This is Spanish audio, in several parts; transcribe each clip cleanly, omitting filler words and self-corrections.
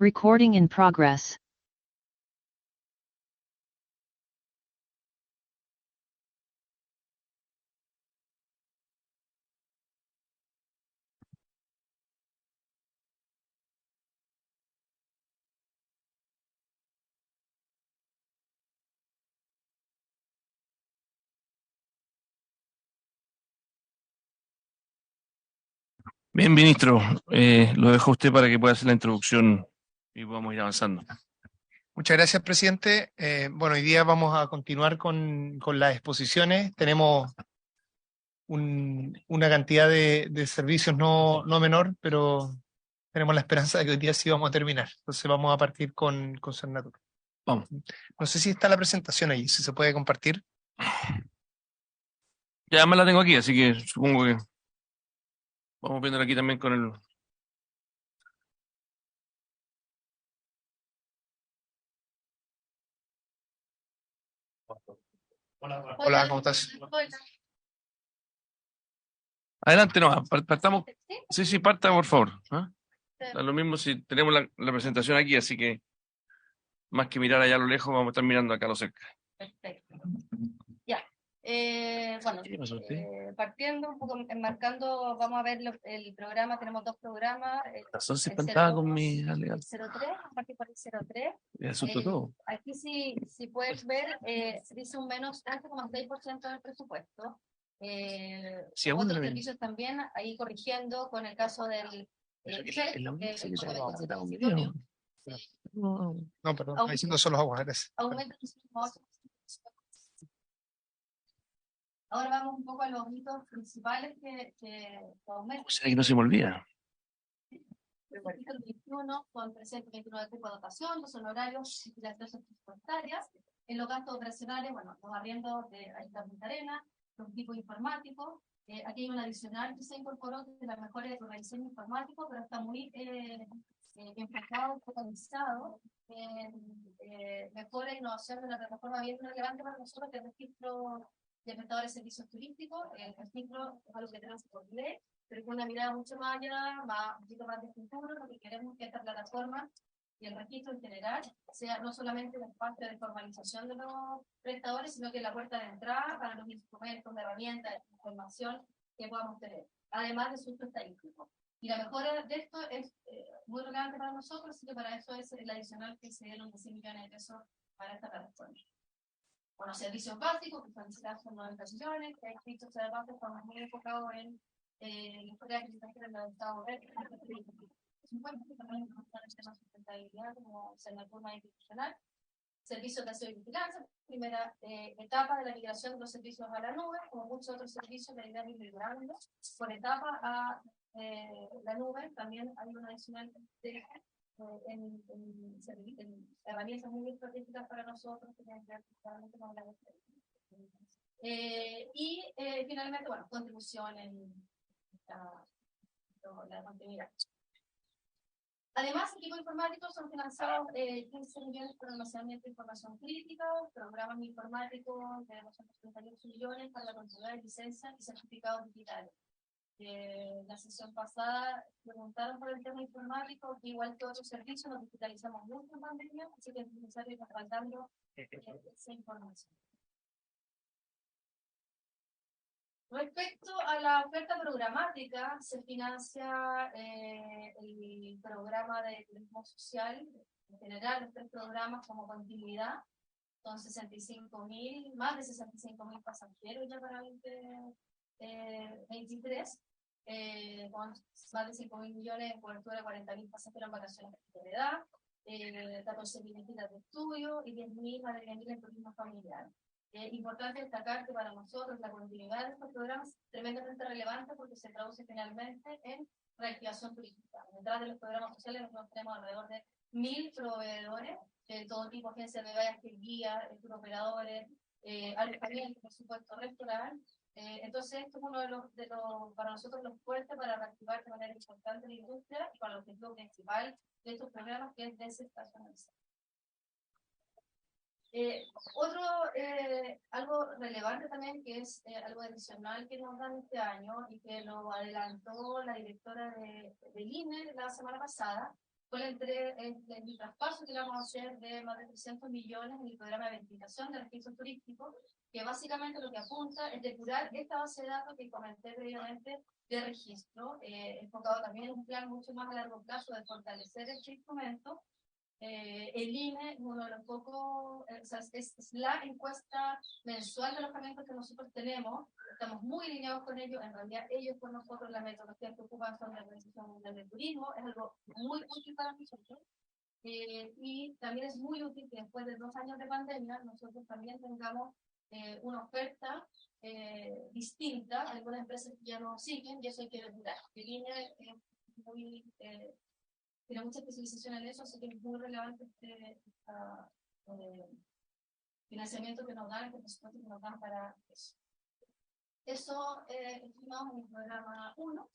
Recording in progress. Bien, ministro, lo dejo a usted para que pueda hacer la introducción y podamos ir avanzando. Muchas gracias, presidente. Bueno, hoy día vamos a continuar con las exposiciones. Tenemos una cantidad de servicios no menor, pero tenemos la esperanza de que hoy día sí vamos a terminar. Entonces vamos a partir con Cernatur. Vamos. No sé si está la presentación ahí, si se puede compartir. Ya me la tengo aquí, así que supongo que vamos viéndola aquí también con el... Hola, ¿cómo estás? Adelante, no, partamos. Sí, parta, por favor. ¿Ah? Da lo mismo si tenemos la presentación aquí, así que más que mirar allá a lo lejos, vamos a estar mirando acá a lo cerca. Perfecto. Ya. Bueno, ¿Qué pasó usted? partiendo un poco, enmarcando, vamos a ver el programa, tenemos dos programas. Razón se El espantaba 02, con mi alegato. el 03, a partir por el 03. Me asustó todo. Aquí si puedes ver, se dice un menos 11,6% del presupuesto. Sí, aún Otros no servicios también, ahí corrigiendo con el caso del... en la universidad que estaba un video. aumento No, perdón, está diciendo solo agua, gracias. Ahora vamos un poco a los hitos principales que aumentan. ¿O será que no se me olvida? El 21 con 329 cupos de dotación, los honorarios y las tasas presupuestarias. En los gastos operacionales, bueno, los arriendos de Ayuntamiento Punta Arenas, los equipos informáticos. Aquí hay un adicional que se incorporó, que es la mejora de rediseño informático, pero está muy enfocado, focalizado en mejora e innovación de la plataforma bien relevante para nosotros, que es el registro de prestadores de servicios turísticos. El registro es algo que tenemos por ley, pero con una mirada mucho más allá, un poquito más de futuro. Lo que queremos es que esta plataforma y el registro en general sea no solamente la parte de formalización de los prestadores, sino que la puerta de entrada para los instrumentos, de herramientas, de información que podamos tener, además de su uso estadístico. Y la mejora de esto es muy relevante para nosotros, así que para eso es el adicional que se dieron de 100 millones de pesos para esta plataforma. Bueno, servicios básicos, que son 90 millones, que hay escritos de base, estamos muy enfocados en la historia de crecimiento del Estado de sustentabilidad como plataforma institucional. Servicios de aseo y vigilancia, primera etapa de la migración de los servicios a la nube, como muchos otros servicios, la idea es migrarlos por etapa a la nube. También hay una adicional en herramientas muy estratégicas para nosotros que tienen que ver claramente con la finalmente, bueno, contribución en la continuidad. Además, equipos informáticos son financiados 15 millones por almacenamiento de información crítica, programas informáticos de 238 millones para la continuidad de licencias y certificados digitales. La sesión pasada preguntaron por el tema informático, que igual que otros servicios nos digitalizamos mucho en pandemia, así que es necesario ir respaldando esa información. Respecto a la oferta programática, se financia el programa de turismo social, en general, los 3 programas como continuidad, son 65.000, más de 65.000 pasajeros ya para el 2023, con más de 5.000 millones en cobertura de 40.000 pasajeros en vacaciones de edad, 14.000 visitas de estudio y 10.000 más de 10.000 en turismo familiar. Importante destacar que para nosotros la continuidad de estos programas es tremendamente relevante porque se traduce finalmente en reactivación turística. Detrás de los programas sociales nosotros tenemos alrededor de 1.000 proveedores de todo tipo, agencias de viajes, guías, operadores, alojamiento, por supuesto, restaurantes. Entonces esto es uno de los para nosotros los fuertes para reactivar de manera importante la industria y con el objetivo principal de estos programas, que es desestacionalizar. Algo relevante también, que es algo adicional que nos dan este año y que lo adelantó la directora del INE la semana pasada, el traspaso que vamos a hacer de más de 300 millones en el programa de verificación de registro turístico, que básicamente lo que apunta es depurar esta base de datos que comenté previamente de registro, enfocado también en un plan mucho más a largo plazo de fortalecer este instrumento. El INE es uno de los pocos, o sea, es la encuesta mensual de alojamiento que nosotros tenemos, estamos muy alineados con ellos, en realidad ellos con nosotros la metodología que ocupan son la Organización Mundial del Turismo, es algo muy útil para nosotros, y también es muy útil que después de 2 años de pandemia nosotros también tengamos una oferta distinta, algunas empresas que ya no siguen y eso hay que regular. El INE es muy... tiene mucha especialización en eso, así que es muy relevante este financiamiento que nos dan, este presupuesto que nos dan para eso. Eso estimamos en el programa 1,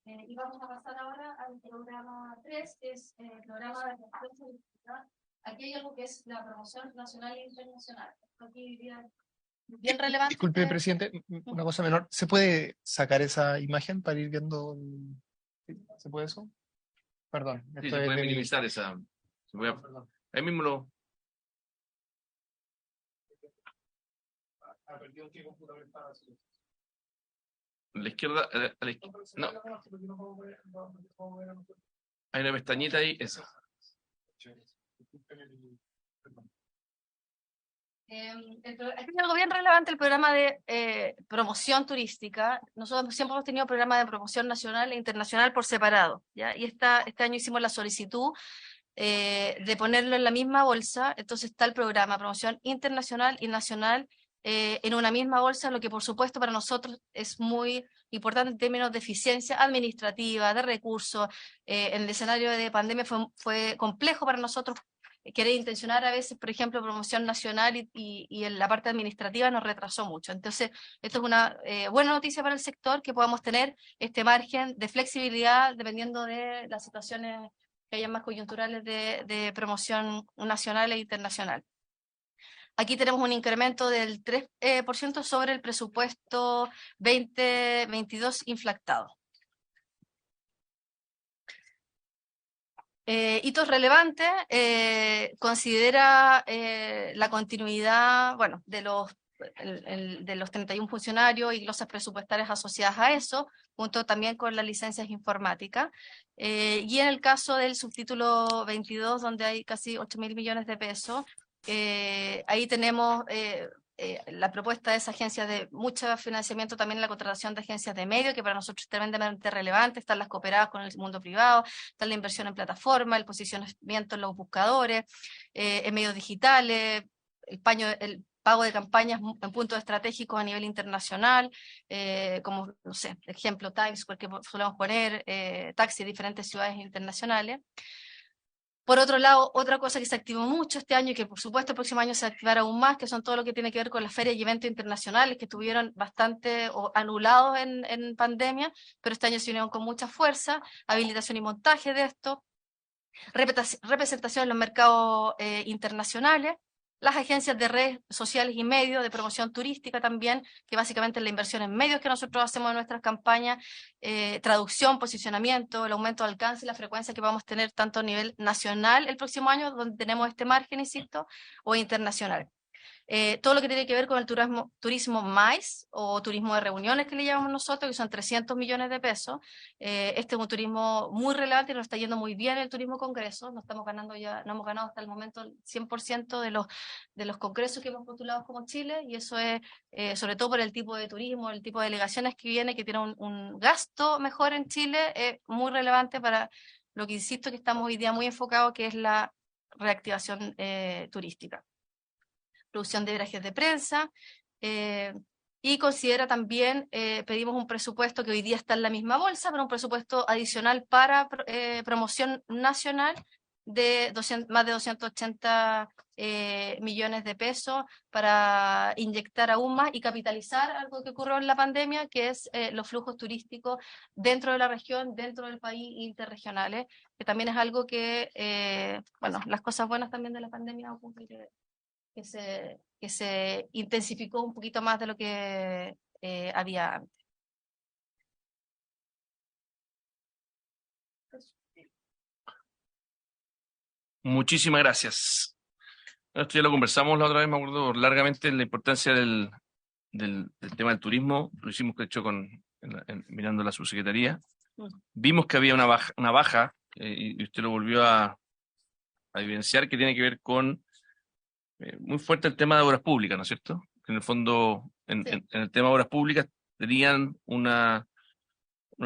y vamos a pasar ahora al programa 3, que es el programa de gestión turística. Aquí hay algo que es la promoción nacional e internacional. Aquí bien relevante. Disculpe, presidente, una cosa menor. ¿Se puede sacar esa imagen para ir viendo? ¿Se puede eso? Perdón. Sí, esto se es puede de mi- minimizar esa. Perdón. Ahí mismo lo. Perdón, ¿qué computador estaba así? A la izquierda. No, hay una pestañita ahí, esa. Aquí hay algo bien relevante, el programa de promoción turística. Nosotros siempre hemos tenido programas de promoción nacional e internacional por separado, ¿ya? Y este año hicimos la solicitud de ponerlo en la misma bolsa. Entonces está el programa promoción internacional y nacional en una misma bolsa, lo que por supuesto para nosotros es muy importante en términos de eficiencia administrativa, de recursos. En el escenario de pandemia fue complejo para nosotros querer intencionar a veces, por ejemplo, promoción nacional y en la parte administrativa nos retrasó mucho. Entonces, esto es una buena noticia para el sector, que podamos tener este margen de flexibilidad dependiendo de las situaciones que hayan más coyunturales de promoción nacional e internacional. Aquí tenemos un incremento del 3% sobre el presupuesto 2022 inflactado. Hitos relevantes, considera la continuidad, bueno, de los 31 funcionarios y glosas presupuestarias asociadas a eso, junto también con las licencias informáticas. Y en el caso del subtítulo 22, donde hay casi 8.000 millones de pesos, ahí tenemos la propuesta de esa agencia de mucho financiamiento, también la contratación de agencias de medios, que para nosotros es tremendamente relevante, están las cooperadas con el mundo privado, está la inversión en plataforma, el posicionamiento en los buscadores, en medios digitales, el pago de campañas en puntos estratégicos a nivel internacional, como, no sé, ejemplo, Times, porque solemos poner taxis en diferentes ciudades internacionales. Por otro lado, otra cosa que se activó mucho este año y que por supuesto el próximo año se activará aún más, que son todo lo que tiene que ver con las ferias y eventos internacionales que estuvieron bastante anulados en pandemia, pero este año se unieron con mucha fuerza, habilitación y montaje de esto, representación en los mercados internacionales, las agencias de redes sociales y medios de promoción turística también, que básicamente es la inversión en medios que nosotros hacemos en nuestras campañas, traducción, posicionamiento, el aumento de alcance y la frecuencia que vamos a tener tanto a nivel nacional el próximo año, donde tenemos este margen, insisto, o internacional. Todo lo que tiene que ver con el turismo MICE o turismo de reuniones que le llamamos nosotros, que son 300 millones de pesos. Este es un turismo muy relevante y nos está yendo muy bien el turismo congreso. No estamos ganando ya, no hemos ganado hasta el momento el 100% de los congresos que hemos postulado como Chile, y eso es sobre todo por el tipo de turismo, el tipo de delegaciones que viene, que tiene un gasto mejor en Chile, es muy relevante para lo que insisto que estamos hoy día muy enfocados, que es la reactivación turística. Producción de viajes de prensa, y considera también, pedimos un presupuesto que hoy día está en la misma bolsa, pero un presupuesto adicional para promoción nacional de más de 280 millones de pesos para inyectar aún más y capitalizar algo que ocurrió en la pandemia, que es los flujos turísticos dentro de la región, dentro del país, interregionales, que también es algo que, bueno, las cosas buenas también de la pandemia ocurrieron, que se intensificó un poquito más de lo que había antes. Muchísimas gracias. Esto ya lo conversamos la otra vez, me acuerdo largamente la importancia del tema del turismo. Lo hicimos, de hecho, mirando la subsecretaría. Vimos que había una baja y usted lo volvió a evidenciar, que tiene que ver con muy fuerte el tema de obras públicas, ¿no es cierto? En el fondo, en el tema de obras públicas tenían una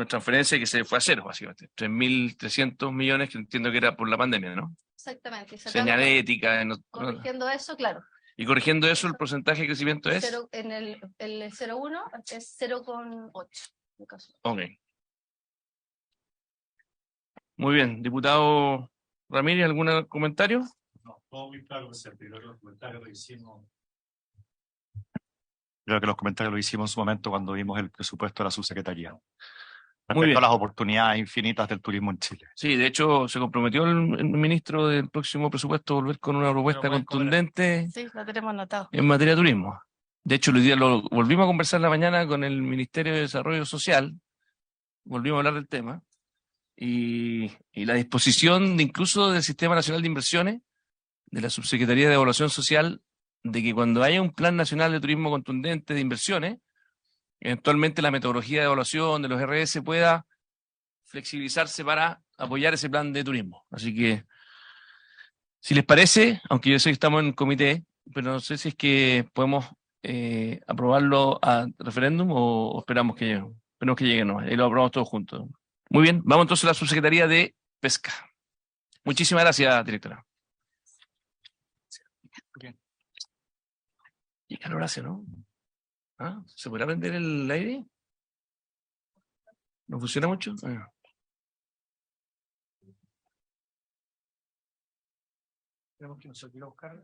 transferencia que se fue a cero, básicamente. 3.300 millones, que entiendo que era por la pandemia, ¿no? Exactamente. Señalética. Corrigiendo eso, claro. Y corrigiendo eso, el porcentaje de crecimiento es... En el 0,1 es 0,8. Ok. Muy bien. Diputado Ramírez, ¿algún comentario? No, todo muy claro, creo que los comentarios lo hicimos. Creo que los comentarios lo hicimos en su momento cuando vimos el presupuesto de la subsecretaría. Muy bien. Respecto a las oportunidades infinitas del turismo en Chile. Sí, de hecho, se comprometió el ministro del próximo presupuesto a volver con una propuesta contundente. Sí, lo tenemos anotado. En materia de turismo. De hecho, hoy día lo volvimos a conversar la mañana con el Ministerio de Desarrollo Social. Volvimos a hablar del tema. Y la disposición incluso del Sistema Nacional de Inversiones, de la Subsecretaría de Evaluación Social, de que cuando haya un plan nacional de turismo contundente de inversiones, eventualmente la metodología de evaluación de los RS pueda flexibilizarse para apoyar ese plan de turismo. Así que, si les parece, aunque yo sé que estamos en comité, pero no sé si es que podemos aprobarlo a referéndum o esperamos que llegue, ¿no? Y lo aprobamos todos juntos. Muy bien, vamos entonces a la Subsecretaría de Pesca. Muchísimas gracias, directora. Y calor hace, ¿no? ¿Ah? ¿Se podrá prender el aire? ¿No funciona mucho? Tenemos que nosotros ir a buscar.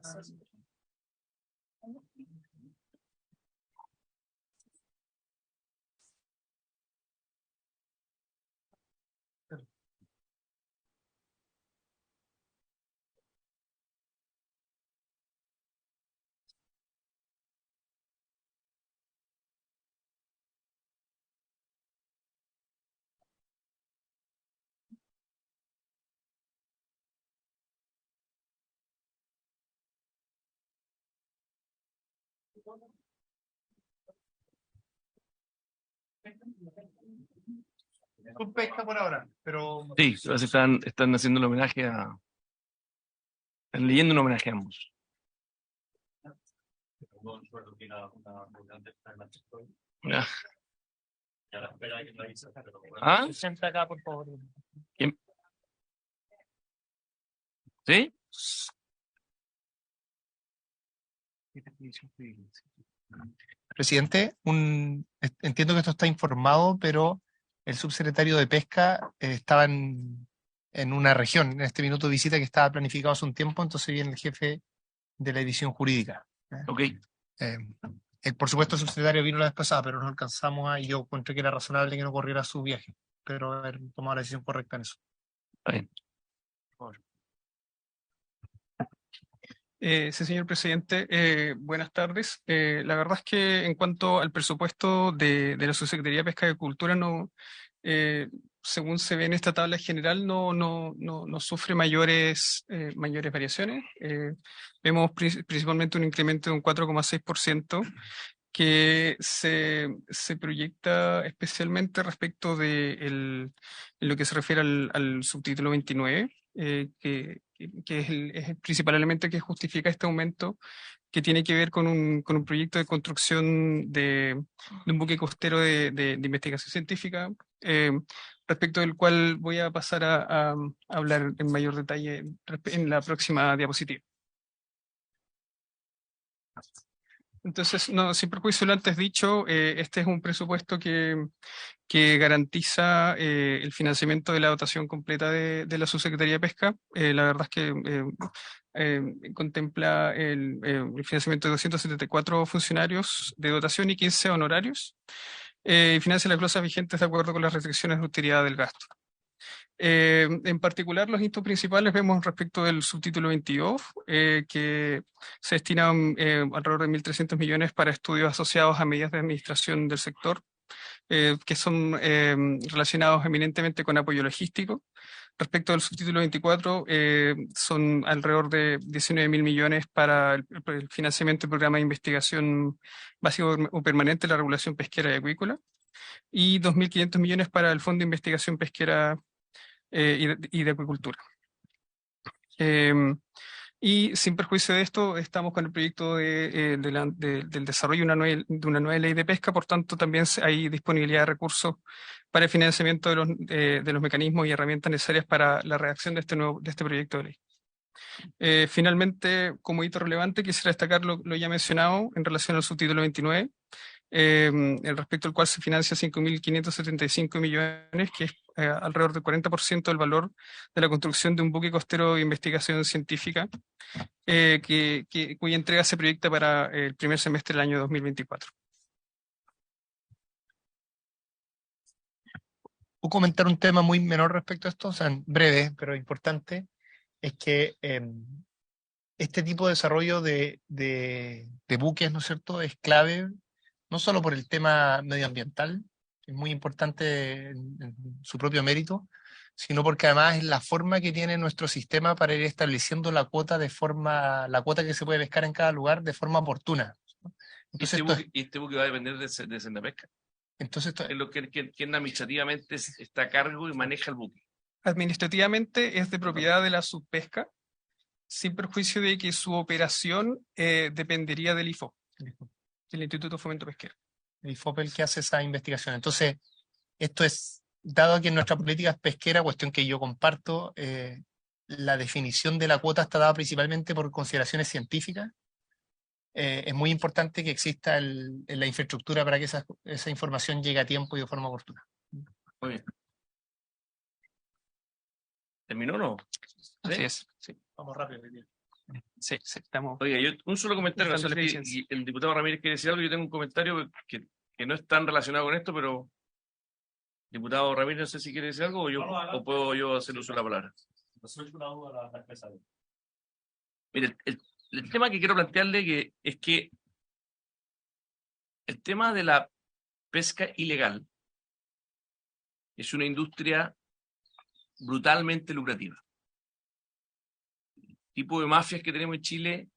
Con pesca por ahora, pero... Sí, están haciendo el homenaje a... Están leyendo un homenaje a ambos. Ya. ¿Ah? Sienta acá, por favor. ¿Quién? ¿Sí? Presidente, entiendo que esto está informado, pero el subsecretario de Pesca estaba en una región, en este minuto de visita que estaba planificado hace un tiempo, entonces viene el jefe de la división jurídica. Ok. Por supuesto, el subsecretario vino la vez pasada, pero no alcanzamos y yo encontré que era razonable que no corriera su viaje, pero haber tomado la decisión correcta en eso. Está bien. Sí, señor presidente, buenas tardes. La verdad es que en cuanto al presupuesto de la Subsecretaría de Pesca y Agricultura, según se ve en esta tabla general, no sufre mayores variaciones. Vemos principalmente un incremento de un 4,6% que se proyecta especialmente respecto de en lo que se refiere al subtítulo 29, que es el principal elemento que justifica este aumento, que tiene que ver con un proyecto de construcción de un buque costero de investigación científica, respecto del cual voy a pasar a hablar en mayor detalle en la próxima diapositiva. Entonces, no, sin perjuicio de lo antes dicho, este es un presupuesto que garantiza el financiamiento de la dotación completa de la Subsecretaría de Pesca. La verdad es que contempla el financiamiento de 274 funcionarios de dotación y 15 honorarios. Y financia las glosas vigentes de acuerdo con las restricciones de utilidad del gasto. En particular, los hitos principales vemos respecto del subtítulo 22, que se destinan alrededor de 1.300 millones para estudios asociados a medidas de administración del sector, que son relacionados eminentemente con apoyo logístico. Respecto al subtítulo 24, son alrededor de 19.000 millones para el financiamiento del programa de investigación básico o permanente de la regulación pesquera y acuícola, y 2.500 millones para el Fondo de Investigación Pesquera y de Acuicultura. Y sin perjuicio de esto, estamos con el proyecto del desarrollo de una nueva ley de pesca, por tanto también hay disponibilidad de recursos para el financiamiento de los mecanismos y herramientas necesarias para la redacción de este proyecto de ley. Finalmente, como hito relevante, quisiera destacar lo ya mencionado en relación al subtítulo 29, respecto al cual se financia 5.575 millones, que es alrededor del 40% del valor de la construcción de un buque costero de investigación científica, cuya entrega se proyecta para el primer semestre del año 2024. Puedo comentar un tema muy menor respecto a esto, o sea, breve, pero importante, es que este tipo de desarrollo de buques, ¿no es cierto?, es clave, no solo por el tema medioambiental, que es muy importante en su propio mérito, sino porque además es la forma que tiene nuestro sistema para ir estableciendo la cuota la cuota que se puede pescar en cada lugar de forma oportuna, ¿no? Entonces, Este buque va a depender de Senapesca. Entonces, Es lo que quien administrativamente está a cargo y maneja el buque. Administrativamente es de propiedad de la subpesca, sin perjuicio de que su operación dependería del IFO, del Instituto de Fomento Pesquero. el IFOP el que hace esa investigación. Entonces, esto es, dado que en nuestra política pesquera, cuestión que yo comparto, la definición de la cuota está dada principalmente por consideraciones científicas. Es muy importante que exista la infraestructura para que esa información llegue a tiempo y de forma oportuna. Muy bien. ¿Terminó o no? Así es. Sí, Vamos rápido. sí, estamos. Oiga, yo un solo comentario, no sé buscando la si eficiencia. el diputado Ramírez quiere decir algo. Yo tengo un comentario que no es tan relacionado con esto, pero diputado Ramírez, no sé si quiere decir algo o puedo yo hacer uso de la palabra. Mire, el tema que quiero plantearle es que el tema de la pesca ilegal es una industria brutalmente lucrativa. El tipo de mafias que tenemos en Chile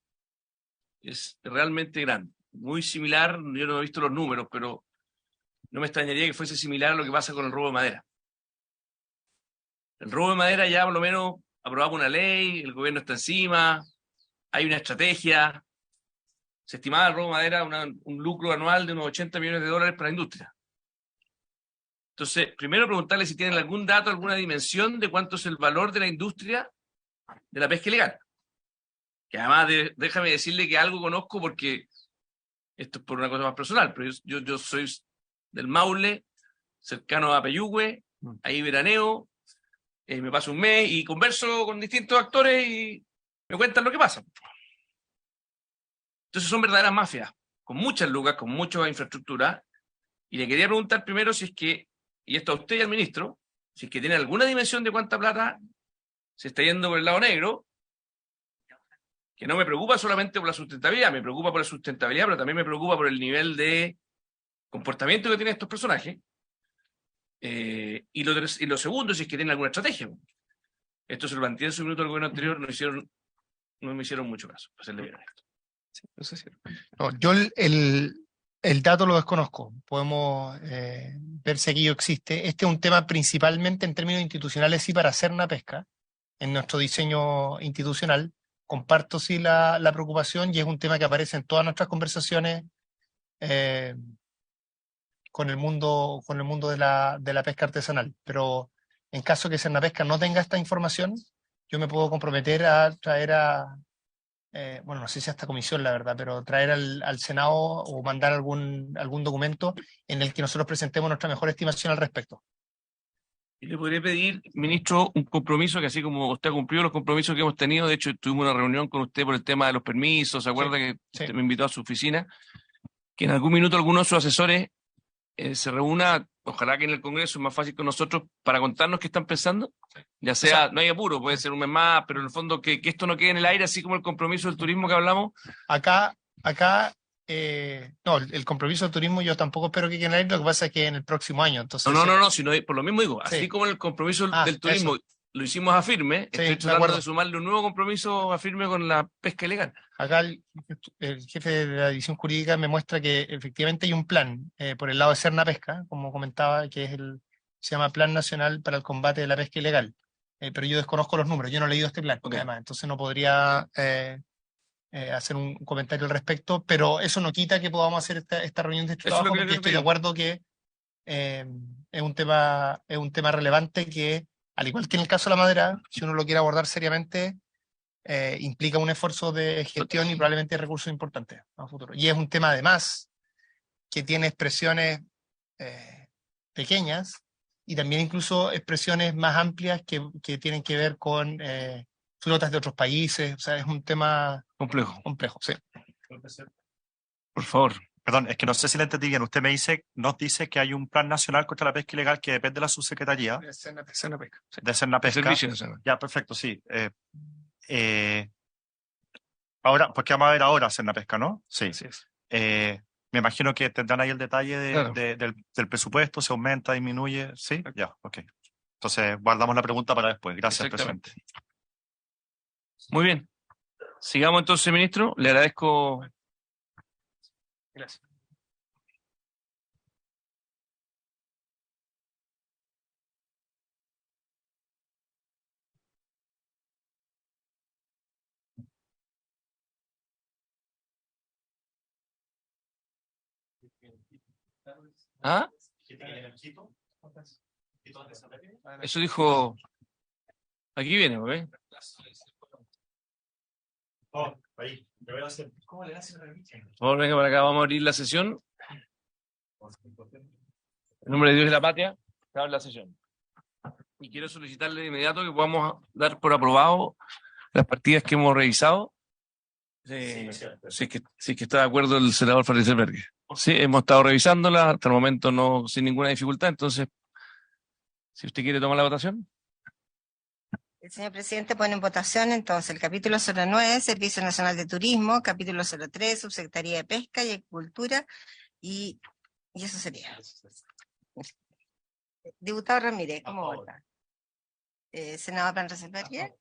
es realmente grande, muy similar, yo no he visto los números, pero no me extrañaría que fuese similar a lo que pasa con el robo de madera. El robo de madera ya por lo menos aprobamos una ley, el gobierno está encima, hay una estrategia. Se estimaba el robo de madera un lucro anual de unos 80 millones de dólares para la industria. Entonces, primero preguntarle si tienen algún dato, alguna dimensión de cuánto es el valor de la industria de la pesca ilegal. Que además, déjame decirle que algo conozco porque esto es por una cosa más personal, pero yo soy del Maule, cercano a Peyúgue, ahí veraneo, me paso un mes y converso con distintos actores y me cuentan lo que pasa. Entonces son verdaderas mafias, con muchas lucas, con mucha infraestructura, y le quería preguntar primero si es que, y esto a usted y al ministro, si es que tiene alguna dimensión de cuánta plata se está yendo por el lado negro, que no me preocupa solamente por la sustentabilidad, me preocupa por la sustentabilidad, pero también me preocupa por el nivel de comportamiento que tienen estos personajes. Y lo segundo, si es que tienen alguna estrategia. Esto se lo planteé en su minuto al gobierno anterior, no me hicieron mucho caso, para serle bien honesto. Sí, eso es cierto. No, yo el dato lo desconozco. Podemos ver si aquello existe. Este es un tema principalmente en términos institucionales, sí, para hacer una pesca, en nuestro diseño institucional. Comparto sí la preocupación y es un tema que aparece en todas nuestras conversaciones con el mundo de la pesca artesanal. Pero en caso que Cernapesca no tenga esta información, yo me puedo comprometer a traer bueno, no sé si a esta comisión, la verdad, pero traer al Senado o mandar algún documento en el que nosotros presentemos nuestra mejor estimación al respecto. Y le podría pedir, ministro, un compromiso que así como usted ha cumplido los compromisos que hemos tenido, de hecho tuvimos una reunión con usted por el tema de los permisos, ¿se acuerda que usted me invitó a su oficina? Que en algún minuto alguno de sus asesores se reúna, ojalá que en el Congreso es más fácil con nosotros, para contarnos qué están pensando, ya sea, no hay apuro, puede ser un mes más, pero en el fondo que esto no quede en el aire, así como el compromiso del turismo que hablamos. Acá No, el compromiso de turismo yo tampoco espero que quede en la ley, lo que pasa es que en el próximo año. Entonces, No, sino, por lo mismo digo, Sí. así como el compromiso Ah, del turismo lo hicimos a firme, Sí, estoy de tratando acuerdo. de sumarle un nuevo compromiso a firme con la pesca ilegal. Acá el jefe de la división jurídica me muestra que efectivamente hay un plan por el lado de Serna Pesca, como comentaba, que se llama Plan Nacional para el Combate de la Pesca Ilegal. Pero yo desconozco los números, yo no he leído este plan, Ok. además, entonces no podría hacer un comentario al respecto, pero eso no quita que podamos hacer esta reunión de este Eso es lo trabajo, que porque le estoy de digo. acuerdo que es un tema relevante que, al igual que en el caso de la madera, si uno lo quiere abordar seriamente, implica un esfuerzo de gestión y probablemente recursos importantes a futuro. Y es un tema además que tiene expresiones pequeñas y también incluso expresiones más amplias que tienen que ver con flotas de otros países. O sea, es un tema Complejo. complejo, sí. Por favor. Perdón, es que no sé si le entendí bien. Usted nos dice que hay un plan nacional contra la pesca ilegal que depende de la subsecretaría Serna Pesca, sí. de Sernapesca. Servicio nacional. Ya, perfecto, sí. Ahora, pues que vamos a ver ahora Sernapesca, ¿no? Sí. Así es. Me imagino que tendrán ahí el detalle Claro. del presupuesto, se aumenta, disminuye, ¿sí? Ya, ok. Entonces, guardamos la pregunta para después. Gracias, Exactamente. presidente. Muy bien. Sigamos entonces, ministro. Le agradezco. Gracias. ¿Ah? Eso dijo. Aquí viene, ¿ok? ¿Cómo le hace la Por favor, venga para acá, vamos a abrir la sesión. En nombre de Dios y la patria, se abre la sesión. Y quiero solicitarle de inmediato que podamos dar por aprobado las partidas que hemos revisado. Si es que está de acuerdo el senador Farrizelberg. Sí, hemos estado revisándolas, hasta el momento no sin ninguna dificultad, entonces, si usted quiere tomar la votación. El señor presidente pone en votación entonces el capítulo 09, Servicio Nacional de Turismo, capítulo 03, Subsecretaría de Pesca y Agricultura, y eso sería. Diputado Ramírez, ¿cómo vota? Senador Plan Rosenberger,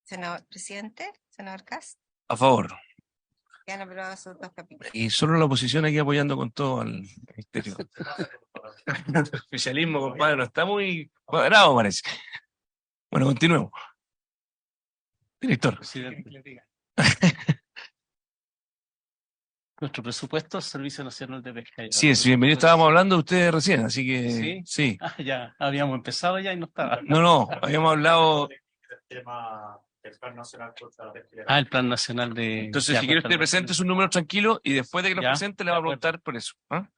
senador presidente, senador Kast, A favor. quedan aprobados esos dos capítulos. Y solo la oposición aquí apoyando con todo al ministerio. El oficialismo, compadre, no está muy cuadrado, parece. Bueno, continuemos. Director. Presidente. Nuestro presupuesto es Servicio Nacional de Pesca. Sí, es bienvenido. Estábamos hablando de ustedes recién, así que ¿Sí? sí. Ah, ya habíamos empezado ya y no estaba. No, habíamos hablado. El plan nacional contra la pesca ilegal. Ah, el Plan Nacional de... Entonces, ya, si quiere usted perdón. presente su número tranquilo y después de que lo Ya, presente le va a de acuerdo. preguntar por eso. ¿Ah?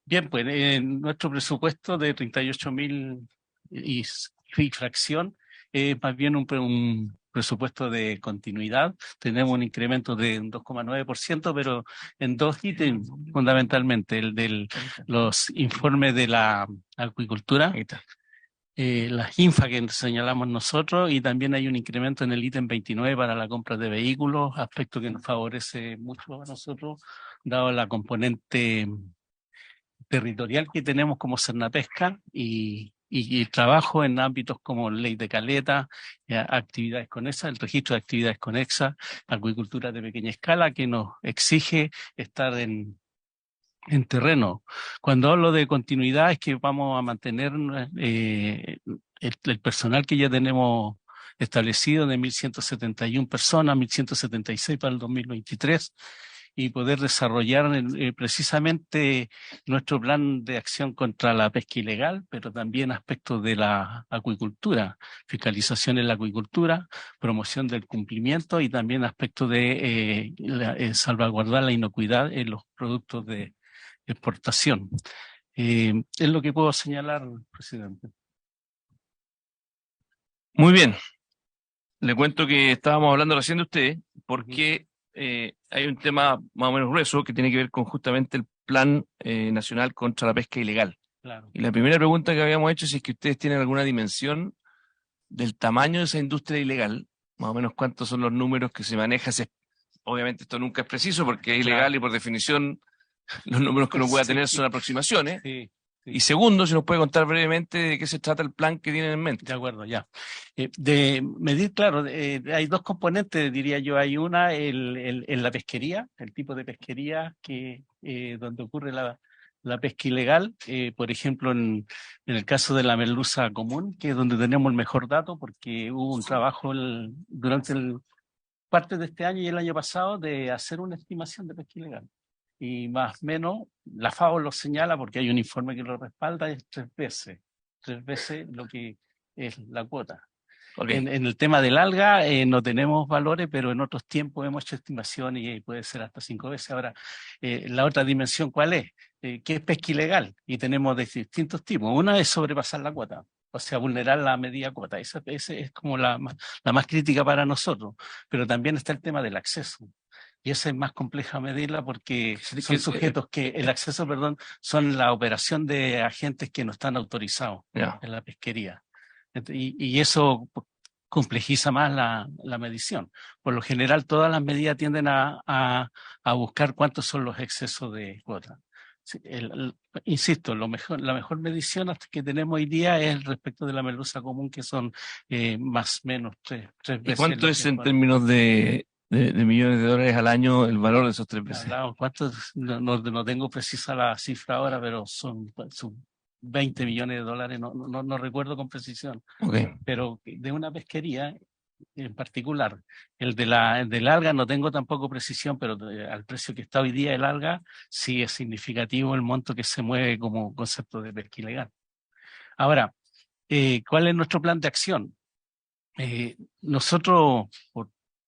Bien, pues nuestro presupuesto de 38.000 y fracción es más bien un presupuesto de continuidad. Tenemos un incremento de 2,9%, pero en dos ítems fundamentalmente, el de los informes de la acuicultura, Ahí está. las INFA que señalamos nosotros, y también hay un incremento en el ítem 29 para la compra de vehículos, aspecto que nos favorece mucho a nosotros, dado la componente territorial que tenemos como Sernapesca y trabajo en ámbitos como ley de caleta, actividades conexas, el registro de actividades conexas, acuicultura de pequeña escala, que nos exige estar en terreno. Cuando hablo de continuidad es que vamos a mantener el personal que ya tenemos establecido de 1.171 personas, 1.176 para el 2023, y poder desarrollar precisamente nuestro plan de acción contra la pesca ilegal, pero también aspectos de la acuicultura, fiscalización en la acuicultura, promoción del cumplimiento y también aspectos de salvaguardar la inocuidad en los productos de exportación. Es lo que puedo señalar, presidente. Muy bien. Le cuento que estábamos hablando recién de usted porque hay un tema más o menos grueso que tiene que ver con justamente el Plan Nacional contra la Pesca Ilegal. Claro. Y la primera pregunta que habíamos hecho es si es que ustedes tienen alguna dimensión del tamaño de esa industria ilegal, más o menos cuántos son los números que se manejan, obviamente esto nunca es preciso porque es Claro. ilegal y por definición los números que uno pueda tener Sí. son aproximaciones. Sí, sí. Y segundo, si nos puede contar brevemente de qué se trata el plan que tienen en mente. De acuerdo, ya. De medir, claro, hay dos componentes, diría yo. Hay una en la pesquería, el tipo de pesquería que donde ocurre la pesca ilegal. Por ejemplo, en el caso de la merluza común, que es donde tenemos el mejor dato, porque hubo un trabajo durante parte de este año y el año pasado de hacer una estimación de pesca ilegal. Y más o menos, la FAO lo señala porque hay un informe que lo respalda, es 3 veces lo que es la cuota. Ok. En el tema del alga no tenemos valores, pero en otros tiempos hemos hecho estimaciones y puede ser hasta 5 veces. Ahora, la otra dimensión, ¿cuál es? ¿Qué es pesca ilegal? Y tenemos de distintos tipos. Una es sobrepasar la cuota, o sea, vulnerar la medida cuota. Esa es como la más crítica para nosotros. Pero también está el tema del acceso. Y esa es más compleja medirla porque son sujetos que el acceso, perdón, son la operación de agentes que no están autorizados Ya. en la pesquería. Y eso complejiza más la medición. Por lo general, todas las medidas tienden a buscar cuántos son los excesos de cuota. Sí, insisto, la mejor medición hasta que tenemos hoy día es respecto de la merluza común, que son más o menos tres ¿Y veces. cuánto lo es que en cuota. términos de millones de dólares al año el valor de esos 3 veces? ¿Cuántos? No tengo precisa la cifra ahora, pero son 20 millones de dólares, no recuerdo con precisión. Ok. Pero de una pesquería en particular, del alga no tengo tampoco precisión, pero al precio que está hoy día el alga, sí es significativo el monto que se mueve como concepto de pesca ilegal. Ahora, ¿cuál es nuestro plan de acción? Nosotros,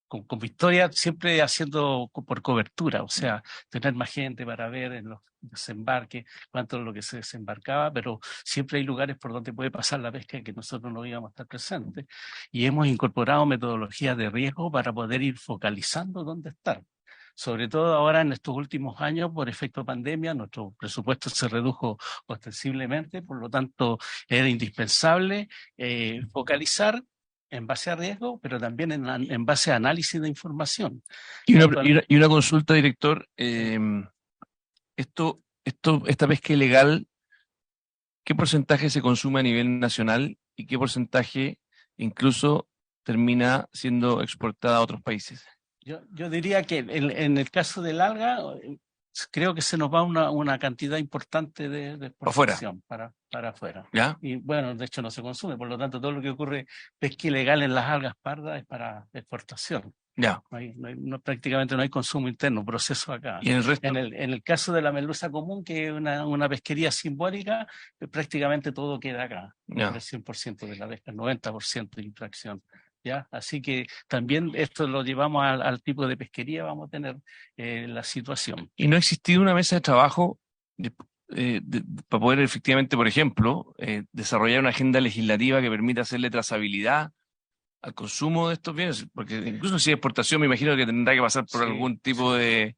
con Victoria, siempre haciendo por cobertura, o sea, tener más gente para ver en los desembarques cuánto es lo que se desembarcaba, pero siempre hay lugares por donde puede pasar la pesca en que nosotros no íbamos a estar presentes, y hemos incorporado metodologías de riesgo para poder ir focalizando dónde estar. Sobre todo ahora en estos últimos años, por efecto pandemia, nuestro presupuesto se redujo ostensiblemente, por lo tanto era indispensable focalizar en base a riesgo, pero también en base a análisis de información. Y una consulta, director. Esta pesca ilegal, ¿qué porcentaje se consume a nivel nacional y qué porcentaje incluso termina siendo exportada a otros países? Yo diría que en el caso del alga, creo que se nos va una cantidad importante de exportación para afuera. ¿Ya? Y bueno, de hecho no se consume, por lo tanto todo lo que ocurre pesca ilegal en las algas pardas es para exportación. Ya. Prácticamente no hay consumo interno, proceso acá. ¿Y en el resto? En el caso de la merluza común, que es una pesquería simbólica, prácticamente todo queda acá. Ya. El 100% de la pesca, 90% de infracción. ¿Ya? Así que también esto lo llevamos al tipo de pesquería, vamos a tener la situación. ¿Y no ha existido una mesa de trabajo para poder efectivamente, por ejemplo, desarrollar una agenda legislativa que permita hacerle trazabilidad al consumo de estos bienes? Porque incluso si es exportación, me imagino que tendrá que pasar por algún tipo de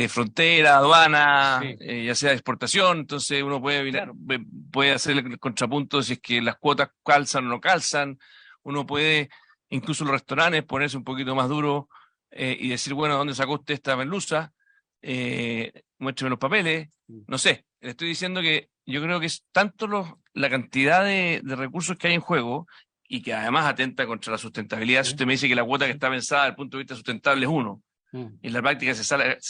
frontera, aduana, ya sea de exportación. Entonces uno puede hacer el contrapunto si es que las cuotas calzan o no calzan. Uno puede, incluso los restaurantes, ponerse un poquito más duro y decir, bueno, ¿dónde sacó usted esta merluza? Muéstrame los papeles. No sé, le estoy diciendo que yo creo que es tanto la cantidad de recursos que hay en juego y que además atenta contra la sustentabilidad. Si usted me dice que la cuota que está pensada desde el punto de vista sustentable es 1, y en la práctica se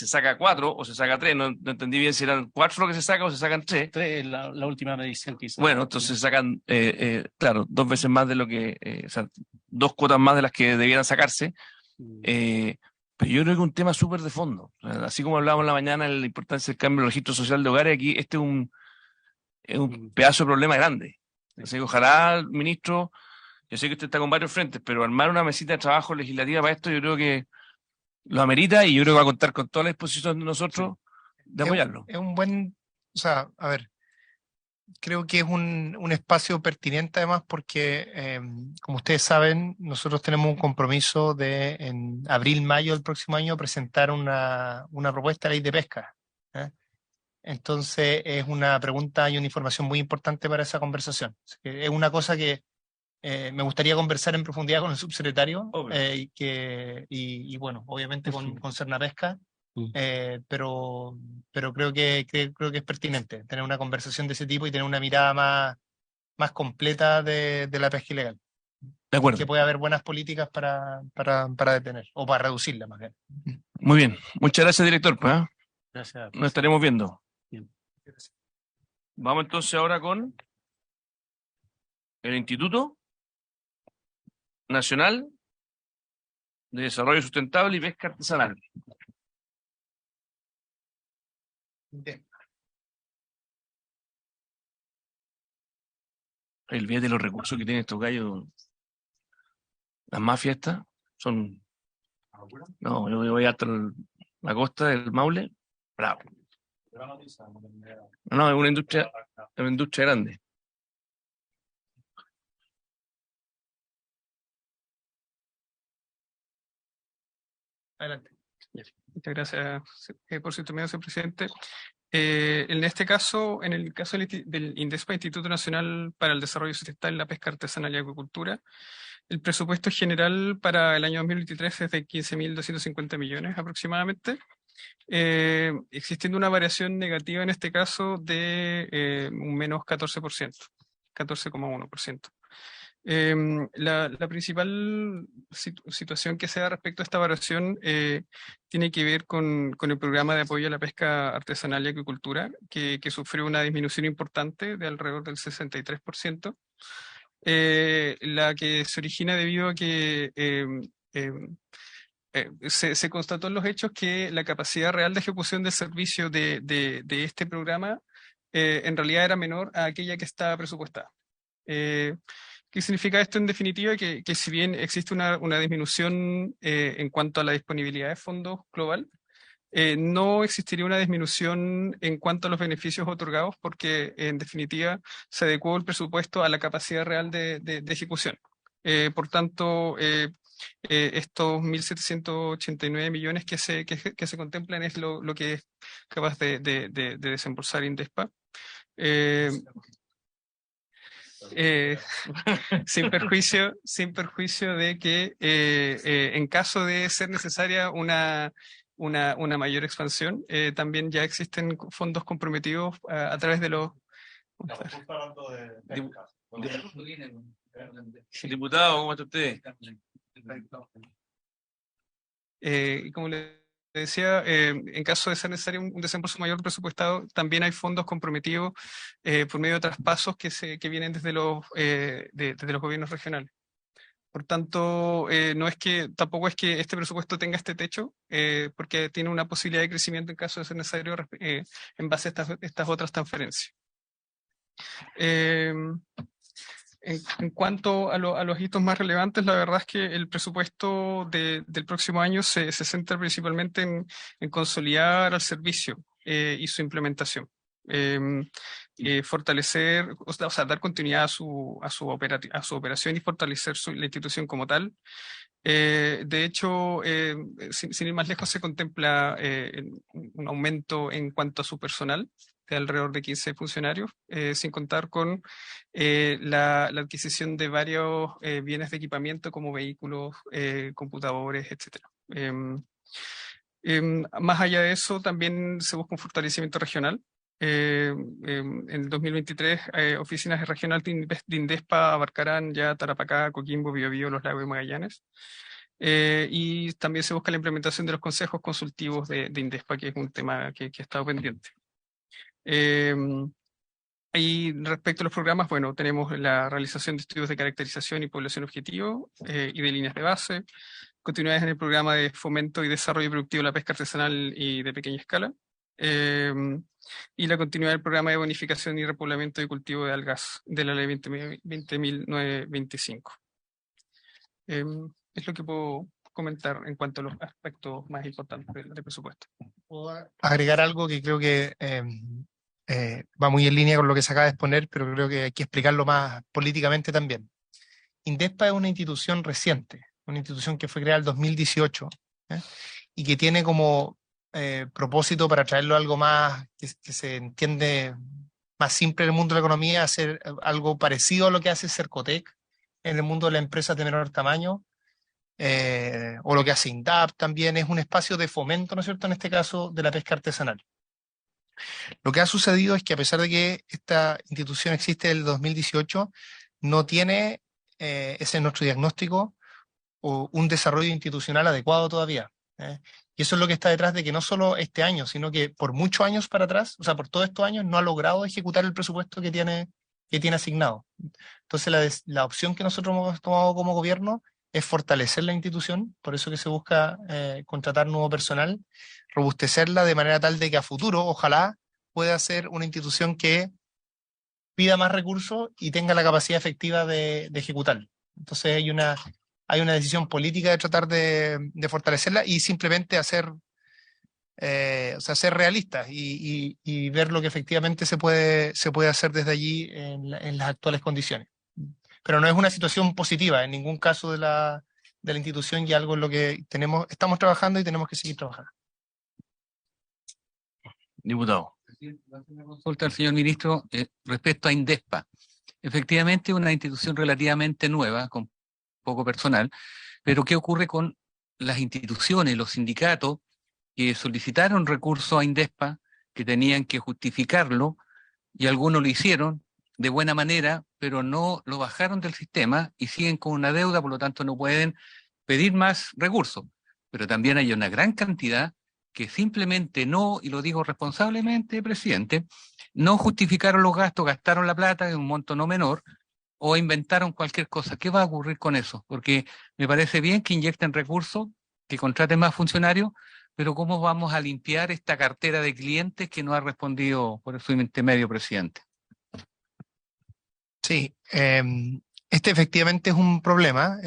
saca 4 o se saca 3, no entendí bien si eran 4 lo que se saca o se sacan 3. 3 es la última medición que hizo. Bueno, entonces sacan, claro, 2 veces más de lo que, o sea, 2 cuotas más de las que debieran sacarse. Pero yo creo que es un tema súper de fondo. O sea, así como hablábamos en la mañana de la importancia del cambio del registro social de hogares, aquí este es un pedazo de problema grande. Así que ojalá, ministro, yo sé que usted está con varios frentes, pero armar una mesita de trabajo legislativa para esto yo creo que lo amerita y yo creo que va a contar con toda la disposición de nosotros de apoyarlo. Es un buen, o sea, a ver, creo que es un espacio pertinente además porque, como ustedes saben, nosotros tenemos un compromiso de en abril, mayo del próximo año presentar una propuesta de ley de pesca. Entonces es una pregunta y una información muy importante para esa conversación. Es una cosa que Me gustaría conversar en profundidad con el subsecretario Obvio. y bueno, obviamente con Cernapesca, Mm. pero creo creo que es pertinente tener una conversación de ese tipo y tener una mirada más completa de la pesca ilegal. De acuerdo. Que puede haber buenas políticas para detener o para reducirla más bien. Muy bien. Muchas gracias, director. Pues, ¿ah? Gracias. Nos estaremos viendo. Bien. Vamos entonces ahora con el Instituto Nacional de Desarrollo Sustentable y Pesca Artesanal. El de los recursos que tienen estos gallos, las mafias estas, son... No, yo voy hasta la costa del Maule, bravo. No, es una industria grande. Adelante. Muchas gracias por su intervención, señor presidente. En este caso, en el caso del INDESPA, Instituto Nacional para el Desarrollo Sustentable, la Pesca Artesanal y Acuicultura, el presupuesto general para el año 2023 es de 15.250 millones aproximadamente, existiendo una variación negativa en este caso de un menos 14%, 14,1%. La principal situación que se da respecto a esta variación tiene que ver con el programa de apoyo a la pesca artesanal y acuicultura, que sufrió una disminución importante de alrededor del 63%, la que se origina debido a que se constató en los hechos que la capacidad real de ejecución del servicio de este programa en realidad era menor a aquella que estaba presupuestada. ¿Qué significa esto en definitiva? Que si bien existe una disminución en cuanto a la disponibilidad de fondos global, no existiría una disminución en cuanto a los beneficios otorgados porque en definitiva se adecuó el presupuesto a la capacidad real de ejecución. Por tanto, estos 1.789 millones que se contemplan es lo que es capaz de desembolsar INDESPA. Sin perjuicio de que en caso de ser necesaria una mayor expansión, también ya existen fondos comprometidos a través de los... Diputado, ¿cómo está usted? Y como le decía, en caso de ser necesario un desembolso mayor presupuestado, también hay fondos comprometidos por medio de traspasos que vienen desde desde los gobiernos regionales. Por tanto, tampoco es que este presupuesto tenga este techo, porque tiene una posibilidad de crecimiento en caso de ser necesario en base a estas otras transferencias. En cuanto a los hitos más relevantes, la verdad es que el presupuesto del próximo año se centra principalmente en consolidar al servicio y su implementación. Fortalecer, o sea, dar continuidad a su operación y fortalecer la institución como tal. De hecho, sin ir más lejos, se contempla un aumento en cuanto a su personal de alrededor de 15 funcionarios, sin contar con la adquisición de varios bienes de equipamiento como vehículos, computadores, etc. Más allá de eso, también se busca un fortalecimiento regional. En el 2023, oficinas regionales de INDESPA abarcarán ya Tarapacá, Coquimbo, Biobío, Los Lagos y Magallanes. Y también se busca la implementación de los consejos consultivos de INDESPA, que es un tema que ha estado pendiente. Y respecto a los programas, bueno, tenemos la realización de estudios de caracterización y población objetivo y de líneas de base, continuidades en el programa de fomento y desarrollo productivo de la pesca artesanal y de pequeña escala, y la continuidad del programa de bonificación y repoblamiento de cultivo de algas de la ley 20.925. Es lo que puedo comentar en cuanto a los aspectos más importantes del presupuesto. Puedo agregar algo que creo que va muy en línea con lo que se acaba de exponer, pero creo que hay que explicarlo más políticamente también. INDESPA es una institución reciente, una institución que fue creada en el 2018 y que tiene como propósito, para traerlo a algo más que se entiende más simple en el mundo de la economía, hacer algo parecido a lo que hace Cercotec en el mundo de las empresas de menor tamaño, o lo que hace INDAP también, es un espacio de fomento, ¿no es cierto?, en este caso, de la pesca artesanal. Lo que ha sucedido es que a pesar de que esta institución existe desde el 2018, no tiene, ese es nuestro diagnóstico, o un desarrollo institucional adecuado todavía. Y eso es lo que está detrás de que no solo este año, sino que por muchos años para atrás, o sea, por todos estos años, no ha logrado ejecutar el presupuesto que tiene asignado. Entonces, la opción que nosotros hemos tomado como gobierno es fortalecer la institución, por eso que se busca contratar nuevo personal, robustecerla de manera tal de que a futuro, ojalá, pueda ser una institución que pida más recursos y tenga la capacidad efectiva de ejecutarlo. Entonces hay una decisión política de tratar de fortalecerla y simplemente ser realistas y ver lo que efectivamente se puede hacer desde allí en las actuales condiciones. Pero no es una situación positiva en ningún caso de la institución, y algo en lo que estamos trabajando y tenemos que seguir trabajando. Diputado. Una consulta al señor ministro respecto a INDESPA. Efectivamente, una institución relativamente nueva, con poco personal, pero ¿qué ocurre con las instituciones, los sindicatos que solicitaron recursos a INDESPA, que tenían que justificarlo, y algunos lo hicieron de buena manera, pero no lo bajaron del sistema y siguen con una deuda, por lo tanto no pueden pedir más recursos? Pero también hay una gran cantidad que simplemente no, y lo digo responsablemente, presidente, no justificaron los gastos, gastaron la plata de un monto no menor, o inventaron cualquier cosa. ¿Qué va a ocurrir con eso? Porque me parece bien que inyecten recursos, que contraten más funcionarios, pero ¿cómo vamos a limpiar esta cartera de clientes que no ha respondido por su intermedio, presidente? Sí, este efectivamente es un problema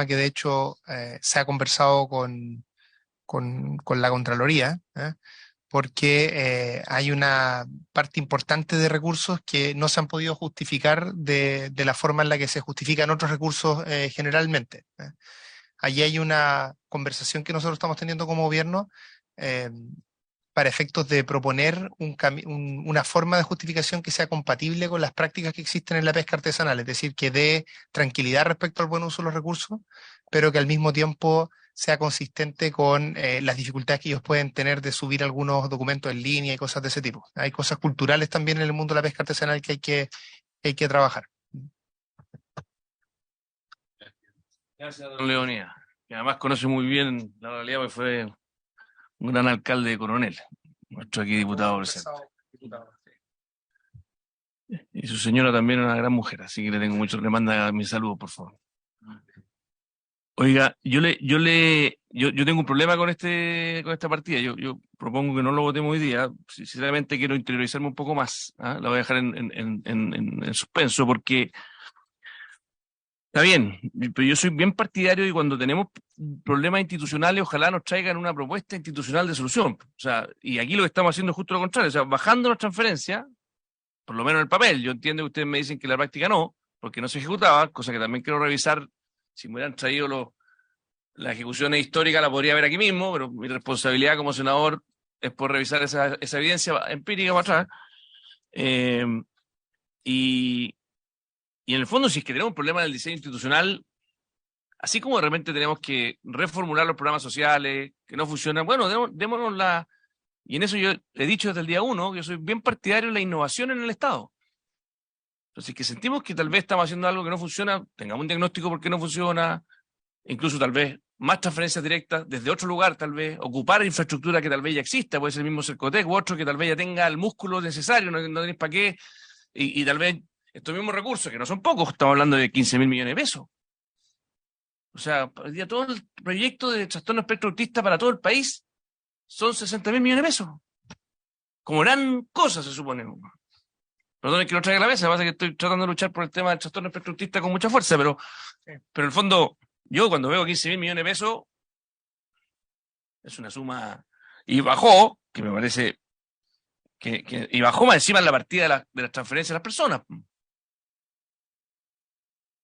que de hecho se ha conversado con la Contraloría, porque hay una parte importante de recursos que no se han podido justificar de la forma en la que se justifican otros recursos generalmente. Allí hay una conversación que nosotros estamos teniendo como gobierno para efectos de proponer una forma de justificación que sea compatible con las prácticas que existen en la pesca artesanal, es decir, que dé tranquilidad respecto al buen uso de los recursos, pero que al mismo tiempo sea consistente con las dificultades que ellos pueden tener de subir algunos documentos en línea y cosas de ese tipo. Hay cosas culturales también en el mundo de la pesca artesanal que hay que trabajar. Gracias, don Leonía, que además conoce muy bien la realidad, porque fue un gran alcalde de Coronel, nuestro aquí diputado presente. Y su señora también es una gran mujer, así que le manda mi saludo, por favor. Oiga, yo tengo un problema con esta partida. Yo propongo que no lo votemos hoy día. Sinceramente quiero interiorizarme un poco más. La voy a dejar en suspenso, porque está bien, pero yo soy bien partidario y cuando tenemos problemas institucionales, ojalá nos traigan una propuesta institucional de solución. O sea, y aquí lo que estamos haciendo es justo lo contrario. O sea, bajando las transferencias, por lo menos en el papel. Yo entiendo que ustedes me dicen que en la práctica no, porque no se ejecutaba, cosa que también quiero revisar. Si me hubieran traído las ejecuciones históricas, la podría ver aquí mismo, pero mi responsabilidad como senador es por revisar esa evidencia empírica para atrás. Y en el fondo, si es que tenemos un problema en el diseño institucional, así como de repente tenemos que reformular los programas sociales que no funcionan, bueno, démonos y en eso yo he dicho desde el día 1 que yo soy bien partidario de la innovación en el Estado. Entonces, que sentimos que tal vez estamos haciendo algo que no funciona, tengamos un diagnóstico por qué no funciona, incluso tal vez más transferencias directas desde otro lugar, tal vez ocupar infraestructura que tal vez ya exista, puede ser el mismo Cercotec u otro que tal vez ya tenga el músculo necesario, no tenéis para qué, y tal vez estos mismos recursos, que no son pocos, estamos hablando de 15.000 millones de pesos. O sea, hoy día todo el proyecto de trastorno espectro autista para todo el país son 60.000 millones de pesos. Como gran cosa, se supone. Perdón, que lo traiga a la mesa, pasa que estoy tratando de luchar por el tema del trastorno espectro autista con mucha fuerza, pero en el fondo, yo cuando veo 15.000 millones de pesos, es una suma. Y bajó, que me parece y bajó más encima en la partida de las transferencias a las personas.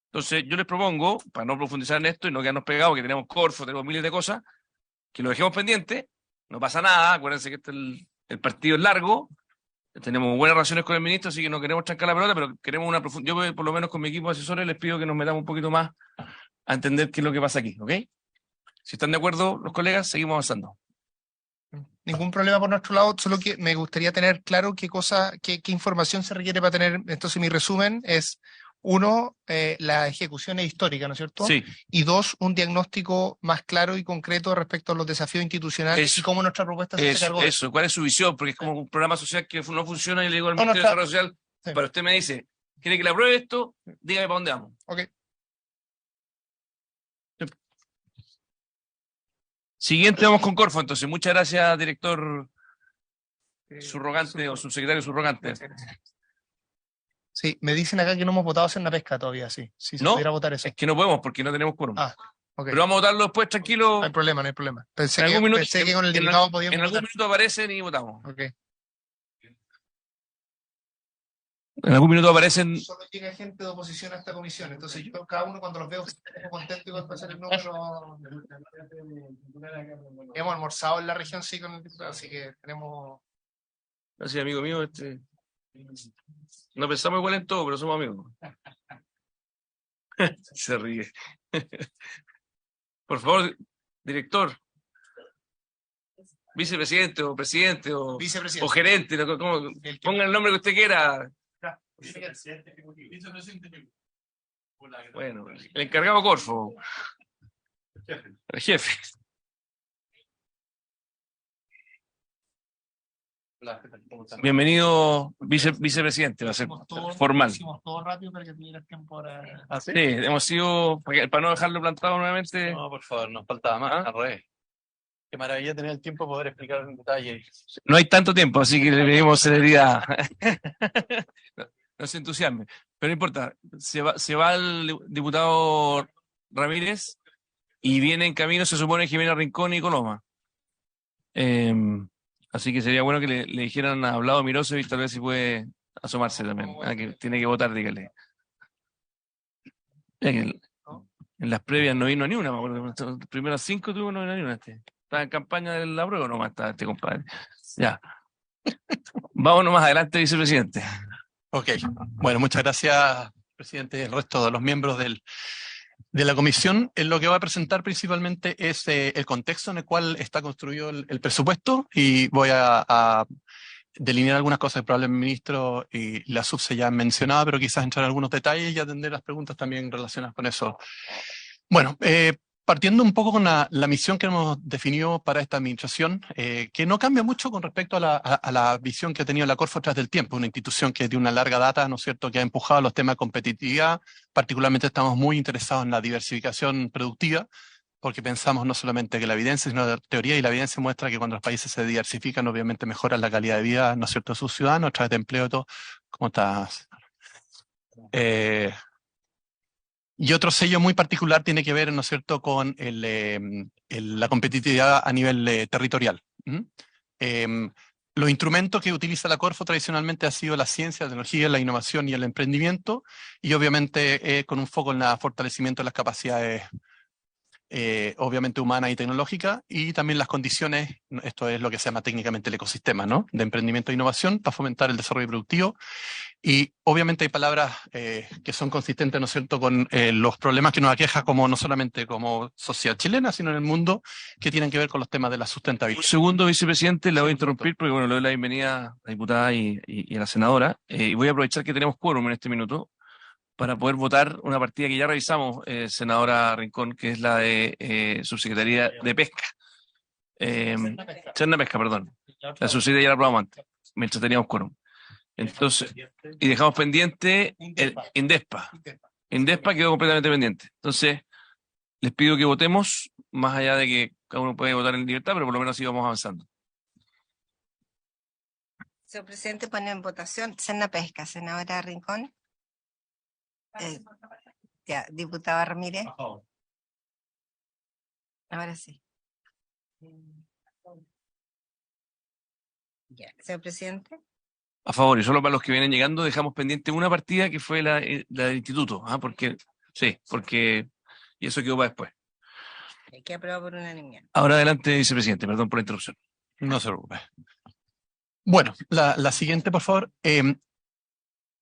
Entonces, yo les propongo, para no profundizar en esto y no quedarnos pegados, que tenemos Corfo, tenemos miles de cosas, que lo dejemos pendiente, no pasa nada, acuérdense que el partido es largo, tenemos buenas relaciones con el ministro, así que no queremos trancar la pelota, pero queremos una profundidad. Yo, por lo menos con mi equipo de asesores, les pido que nos metamos un poquito más a entender qué es lo que pasa aquí, ¿ok? Si están de acuerdo los colegas, seguimos avanzando. Ningún problema por nuestro lado, solo que me gustaría tener claro qué información se requiere para tener. Entonces, mi resumen es: uno, la ejecución es histórica, ¿no es cierto? Sí, Y dos, un diagnóstico más claro y concreto respecto a los desafíos institucionales Eso. y cómo nuestra propuesta se hace cargo de eso. eso. ¿Cuál es su visión? Porque es como un programa social que no funciona y le digo al No, no Ministerio de está- Desarrollo Social, sí. pero usted me dice, ¿quiere que le apruebe esto? Dígame para dónde vamos. Ok. Siguiente, vamos con Corfo, entonces. Muchas gracias, director subrogante o subsecretario subrogante. Sí, me dicen acá que no hemos votado hacer una pesca todavía, sí. Si se ¿No? pudiera votar eso. Es que no podemos porque no tenemos quórum. Ah, ok. Pero vamos a votarlo después, tranquilo. No hay problema, no hay problema. Pensé En que, algún minuto, pensé que con el diputado podíamos en algún votar. minuto aparecen y votamos. Ok. En algún minuto aparecen. Solo llega gente de oposición a esta comisión, entonces yo cada uno cuando los veo se pone contento y va a pasar el número. Hemos almorzado en la región, sí, con el diputado, así que tenemos. Gracias, amigo mío. No pensamos igual en todo, pero somos amigos. Se ríe. Por favor, director. Vicepresidente o presidente o Vicepresidente. gerente, ponga el nombre que usted quiera. Bueno, el encargado Corfo. El jefe. Bienvenido, vicepresidente, va a ser formal. Hicimos todo rápido para que tuvieras tiempo para. Sí, hemos sido, para no dejarlo plantado nuevamente. No, por favor, nos faltaba más, al revés. Qué maravilla tener el tiempo de poder explicar en detalle. No hay tanto tiempo, así que le pedimos celeridad. No se entusiasme. Pero no importa, se va el diputado Ramírez y viene en camino, se supone, Jimena Rincón y Coloma. Así que sería bueno que le dijeran a Hablado Mirosevic, tal vez si puede asomarse también. Que tiene que votar, dígale. En las previas no vino ni una, me acuerdo. Las primeras 5 tuvo, no vino ni una. Estaba en campaña del apruebo nomás, estaba este compadre. Ya. Vámonos más adelante, vicepresidente. Ok, bueno, muchas gracias, presidente, y el resto de los miembros de la comisión. Lo que voy a presentar principalmente es el contexto en el cual está construido el presupuesto y voy a delinear algunas cosas que probablemente el ministro y la subse ya han mencionado, pero quizás entrar en algunos detalles y atender las preguntas también relacionadas con eso. Bueno, partiendo un poco con la misión que hemos definido para esta administración, que no cambia mucho con respecto a la visión que ha tenido la Corfo tras del tiempo, una institución que tiene una larga data, ¿no es cierto?, que ha empujado los temas de competitividad. Particularmente estamos muy interesados en la diversificación productiva, porque pensamos no solamente que la evidencia, sino la teoría, y la evidencia muestra que cuando los países se diversifican, obviamente mejoran la calidad de vida, ¿no es cierto?, de sus ciudadanos, a través de empleo y todo. ¿Cómo estás? Y otro sello muy particular tiene que ver, ¿no es cierto?, con la competitividad a nivel territorial. Los instrumentos que utiliza la Corfo tradicionalmente ha sido la ciencia, la tecnología, la innovación y el emprendimiento, y obviamente con un foco en el fortalecimiento de las capacidades obviamente humanas y tecnológicas, y también las condiciones, esto es lo que se llama técnicamente el ecosistema, ¿no?, de emprendimiento e innovación para fomentar el desarrollo productivo. Y obviamente hay palabras que son consistentes, ¿no es cierto?, con los problemas que nos aquejan como no solamente como sociedad chilena, sino en el mundo, que tienen que ver con los temas de la sustentabilidad. Un segundo, vicepresidente, le voy a interrumpir porque, bueno, le doy la bienvenida a la diputada y a la senadora. Y voy a aprovechar que tenemos quórum en este minuto para poder votar una partida que ya revisamos, senadora Rincón, que es la de Subsecretaría de Pesca. Cerna Pesca, perdón. La subsecretaría ya la aprobamos antes, mientras teníamos quórum. Entonces, y dejamos pendiente el Indespa. Indespa quedó completamente pendiente. Entonces, les pido que votemos, más allá de que cada uno puede votar en libertad, pero por lo menos así vamos avanzando. Señor presidente, pone en votación Cerna Pesca, senadora Rincón. Ya, diputada Ramírez. Ahora sí. Ya, señor presidente. A favor, y solo para los que vienen llegando, dejamos pendiente una partida que fue la del instituto. Porque, sí, porque, y eso quedó para después. Hay que aprobar por unanimidad. Ahora adelante, vicepresidente, perdón por la interrupción. No se preocupe. Bueno, la siguiente, por favor.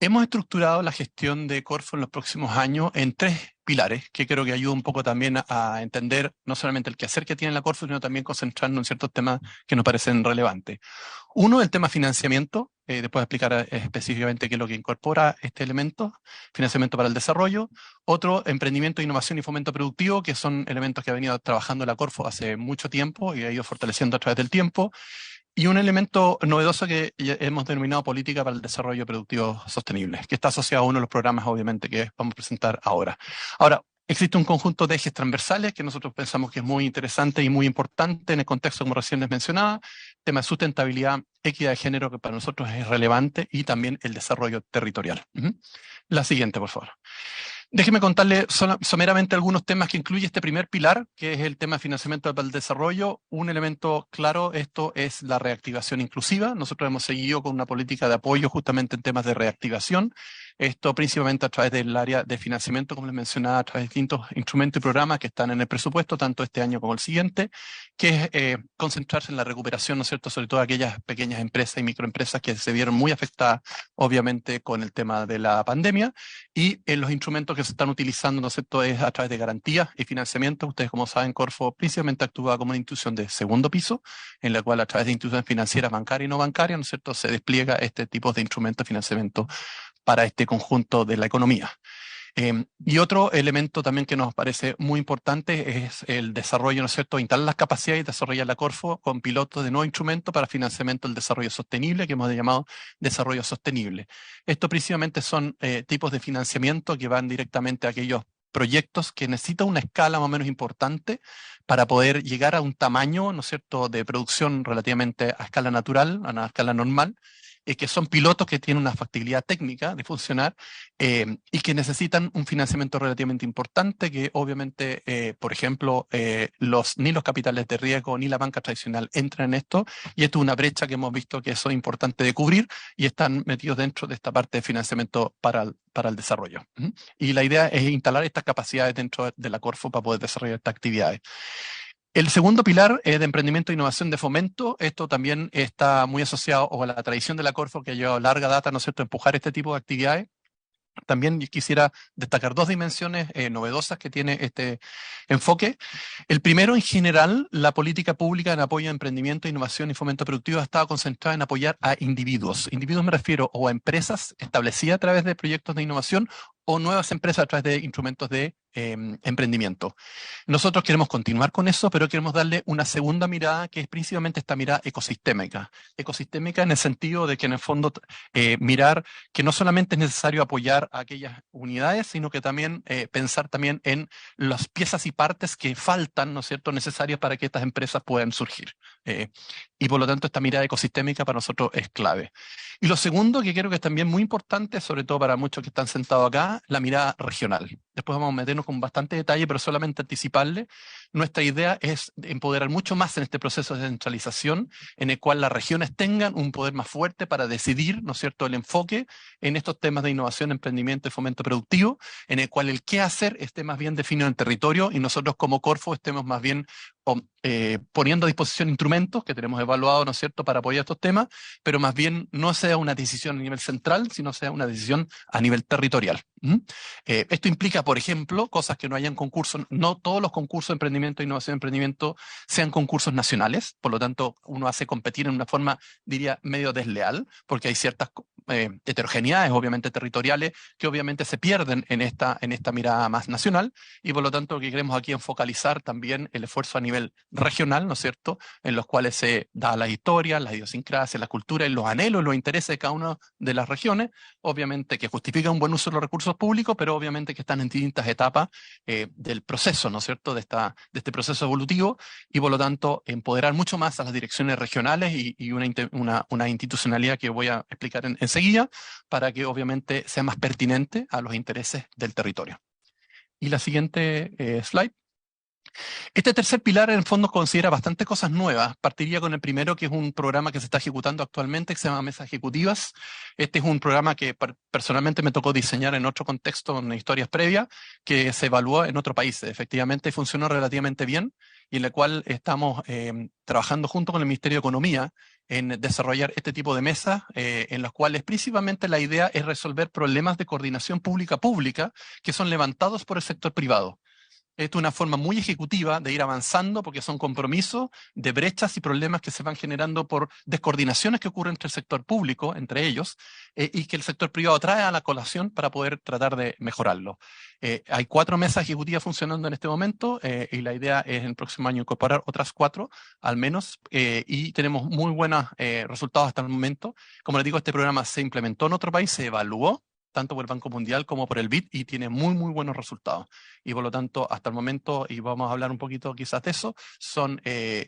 Hemos estructurado la gestión de Corfo en los próximos años en 3 pilares, que creo que ayuda un poco también a entender no solamente el quehacer que tiene la Corfo, sino también concentrarnos en ciertos temas que nos parecen relevantes. Uno, el tema financiamiento, después explicar específicamente qué es lo que incorpora este elemento, financiamiento para el desarrollo. Otro, emprendimiento, innovación y fomento productivo, que son elementos que ha venido trabajando la Corfo hace mucho tiempo y ha ido fortaleciendo a través del tiempo. Y un elemento novedoso que hemos denominado política para el desarrollo productivo sostenible, que está asociado a uno de los programas, obviamente, que vamos a presentar ahora. Ahora, existe un conjunto de ejes transversales que nosotros pensamos que es muy interesante y muy importante en el contexto, como recién les mencionaba, tema de sustentabilidad, equidad de género, que para nosotros es relevante, y también el desarrollo territorial. La siguiente, por favor. Déjeme contarle someramente algunos temas que incluye este primer pilar, que es el tema de financiamiento para el desarrollo. Un elemento claro, esto es la reactivación inclusiva. Nosotros hemos seguido con una política de apoyo justamente en temas de reactivación. Esto principalmente a través del área de financiamiento, como les mencionaba, a través de distintos instrumentos y programas que están en el presupuesto, tanto este año como el siguiente, que es concentrarse en la recuperación, ¿no es cierto?, sobre todo aquellas pequeñas empresas y microempresas que se vieron muy afectadas, obviamente, con el tema de la pandemia, y en los instrumentos que se están utilizando, ¿no es cierto?, es a través de garantías y financiamiento. Ustedes, como saben, Corfo principalmente actúa como una institución de segundo piso, en la cual a través de instituciones financieras bancarias y no bancarias, ¿no es cierto?, se despliega este tipo de instrumentos de financiamiento para este conjunto de la economía. Y otro elemento también que nos parece muy importante es el desarrollo, ¿no es cierto?, instalar las capacidades y desarrollar la Corfo con pilotos de nuevos instrumentos para financiamiento del desarrollo sostenible, que hemos llamado desarrollo sostenible. Esto principalmente son tipos de financiamiento que van directamente a aquellos proyectos que necesitan una escala más o menos importante para poder llegar a un tamaño, ¿no es cierto?, de producción relativamente a escala natural, a una escala normal, que son pilotos que tienen una factibilidad técnica de funcionar y que necesitan un financiamiento relativamente importante, que obviamente, por ejemplo, ni los capitales de riesgo ni la banca tradicional entran en esto, y esto es una brecha que hemos visto que eso es importante de cubrir y están metidos dentro de esta parte de financiamiento para el desarrollo. Y la idea es instalar estas capacidades dentro de la Corfo para poder desarrollar estas actividades. El segundo pilar es de emprendimiento e innovación de fomento. Esto también está muy asociado a la tradición de la Corfo, que ha llevado larga data, ¿no es cierto?, empujar este tipo de actividades. También quisiera destacar 2 dimensiones novedosas que tiene este enfoque. El primero, en general, la política pública en apoyo a emprendimiento, innovación y fomento productivo ha estado concentrada en apoyar a individuos. Individuos me refiero o a empresas establecidas a través de proyectos de innovación o nuevas empresas a través de instrumentos de emprendimiento. Nosotros queremos continuar con eso, pero queremos darle una segunda mirada, que es principalmente esta mirada ecosistémica. Ecosistémica en el sentido de que en el fondo mirar que no solamente es necesario apoyar a aquellas unidades, sino que también pensar también en las piezas y partes que faltan, ¿no es cierto?, necesarias para que estas empresas puedan surgir. Y por lo tanto esta mirada ecosistémica para nosotros es clave. Y lo segundo, que creo que es también muy importante, sobre todo para muchos que están sentados acá, la mirada regional. Después vamos a meternos con bastante detalle, pero solamente anticiparle. Nuestra idea es empoderar mucho más en este proceso de descentralización, en el cual las regiones tengan un poder más fuerte para decidir, ¿no es cierto?, el enfoque en estos temas de innovación, emprendimiento y fomento productivo, en el cual el qué hacer esté más bien definido en el territorio y nosotros como Corfo estemos más bien poniendo a disposición instrumentos que tenemos evaluados, ¿no es cierto?, para apoyar estos temas, pero más bien no sea una decisión a nivel central, sino sea una decisión a nivel territorial. Esto implica, por ejemplo, cosas que no hayan concursos, no todos los concursos de emprendimiento, innovación y emprendimiento sean concursos nacionales, por lo tanto uno hace competir en una forma, diría, medio desleal, porque hay ciertas heterogeneidades, obviamente territoriales, que obviamente se pierden en esta mirada más nacional, y por lo tanto lo que queremos aquí es focalizar también el esfuerzo a nivel regional, ¿no es cierto?, en los cuales se da la historia, la idiosincrasia, la cultura y los anhelos, los intereses de cada una de las regiones, obviamente que justifica un buen uso de los recursos públicos, pero obviamente que están en distintas etapas del proceso, ¿no es cierto?, de este proceso evolutivo, y por lo tanto empoderar mucho más a las direcciones regionales y una institucionalidad que voy a explicar enseguida, para que obviamente sea más pertinente a los intereses del territorio. Y la siguiente slide. Este tercer pilar en el fondo considera bastantes cosas nuevas. Partiría con el primero, que es un programa que se está ejecutando actualmente, que se llama Mesas Ejecutivas. Este es un programa que personalmente me tocó diseñar en otro contexto, en historias previas, que se evaluó en otro país. Efectivamente funcionó relativamente bien y en la cual estamos trabajando junto con el Ministerio de Economía en desarrollar este tipo de mesas, en las cuales principalmente la idea es resolver problemas de coordinación pública-pública que son levantados por el sector privado. Esto es una forma muy ejecutiva de ir avanzando porque son compromisos de brechas y problemas que se van generando por descoordinaciones que ocurren entre el sector público, entre ellos, y que el sector privado trae a la colación para poder tratar de mejorarlo. Hay 4 mesas ejecutivas funcionando en este momento y la idea es en el próximo año incorporar otras 4 al menos y tenemos muy buenos resultados hasta el momento. Como les digo, este programa se implementó en otro país, se evaluó tanto por el Banco Mundial como por el BID, y tiene muy buenos resultados. Y por lo tanto, hasta el momento, y vamos a hablar un poquito quizás de eso, son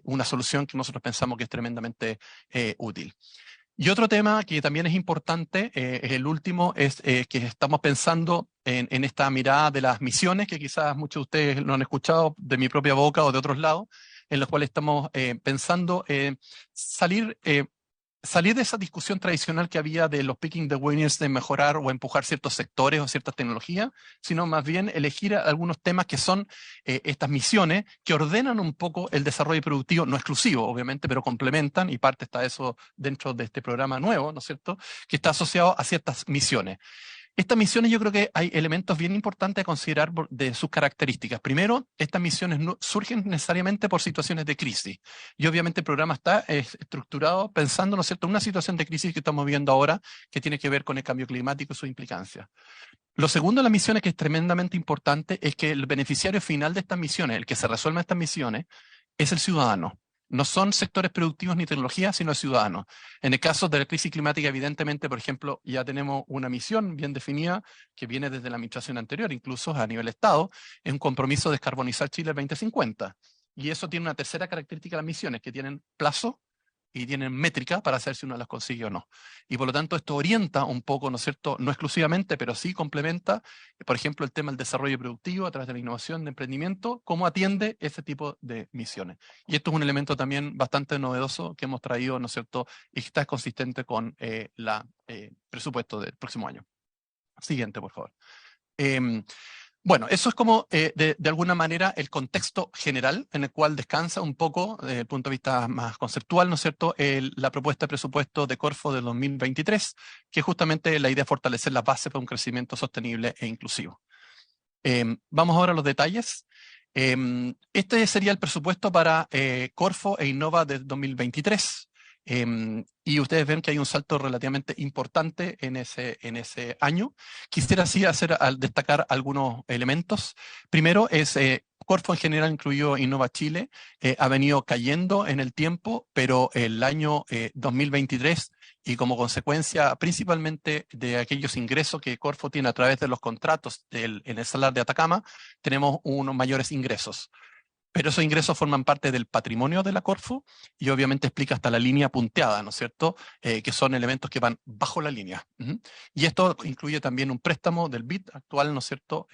una solución que nosotros pensamos que es tremendamente útil. Y otro tema que también es importante, el último, es que estamos pensando en esta mirada de las misiones, que quizás muchos de ustedes lo han escuchado de mi propia boca o de otros lados, en los cuales estamos pensando salir de esa discusión tradicional que había de los picking the winners, de mejorar o empujar ciertos sectores o ciertas tecnologías, sino más bien elegir algunos temas que son estas misiones que ordenan un poco el desarrollo productivo, no exclusivo, obviamente, pero complementan, y parte está eso dentro de este programa nuevo, ¿no es cierto?, que está asociado a ciertas misiones. Estas misiones yo creo que hay elementos bien importantes a considerar de sus características. Primero, estas misiones no surgen necesariamente por situaciones de crisis. Y obviamente el programa está estructurado pensando, ¿no es cierto?, en una situación de crisis que estamos viendo ahora que tiene que ver con el cambio climático y sus implicancias. Lo segundo de las misiones que es tremendamente importante es que el beneficiario final de estas misiones, el que se resuelva estas misiones, es el ciudadano. No son sectores productivos ni tecnologías, sino ciudadanos. En el caso de la crisis climática, evidentemente, por ejemplo, ya tenemos una misión bien definida que viene desde la administración anterior, incluso a nivel Estado, es un compromiso de descarbonizar Chile el 2050. Y eso tiene una tercera característica de las misiones, que tienen plazo y tienen métrica para saber si uno las consigue o no. Y por lo tanto esto orienta un poco, ¿no es cierto?, no exclusivamente, pero sí complementa, por ejemplo, el tema del desarrollo productivo a través de la innovación de emprendimiento, cómo atiende ese tipo de misiones. Y esto es un elemento también bastante novedoso que hemos traído, ¿no es cierto?, y que está consistente con el presupuesto del próximo año. Siguiente, por favor. Bueno, eso es como de alguna manera el contexto general en el cual descansa un poco, desde el punto de vista más conceptual, ¿no es cierto?, la propuesta de presupuesto de Corfo del 2023, que es justamente la idea de fortalecer las bases para un crecimiento sostenible e inclusivo. Vamos ahora a los detalles. Este sería el presupuesto para Corfo e Innova del 2023. Y ustedes ven que hay un salto relativamente importante en ese año. Quisiera así destacar algunos elementos. Primero es Corfo en general, incluido Innova Chile, ha venido cayendo en el tiempo, pero el año 2023 y como consecuencia principalmente de aquellos ingresos que Corfo tiene a través de los contratos en el Salar de Atacama, tenemos unos mayores ingresos. Pero esos ingresos forman parte del patrimonio de la Corfo y obviamente explica hasta la línea punteada, ¿no es cierto?, que son elementos que van bajo la línea. Y esto incluye también un préstamo del BID actual, ¿no es cierto?,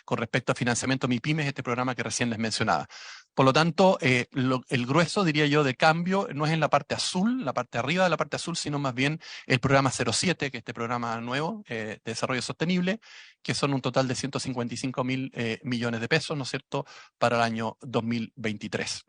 con respecto a financiamiento MIPYMES, este programa que recién les mencionaba. Por lo tanto, el grueso, diría yo, de cambio no es en la parte azul, la parte arriba de la parte azul, sino más bien el programa 07, que es este programa nuevo de desarrollo sostenible, que son un total de 155.000 millones de pesos, ¿no es cierto?, para el año 2023.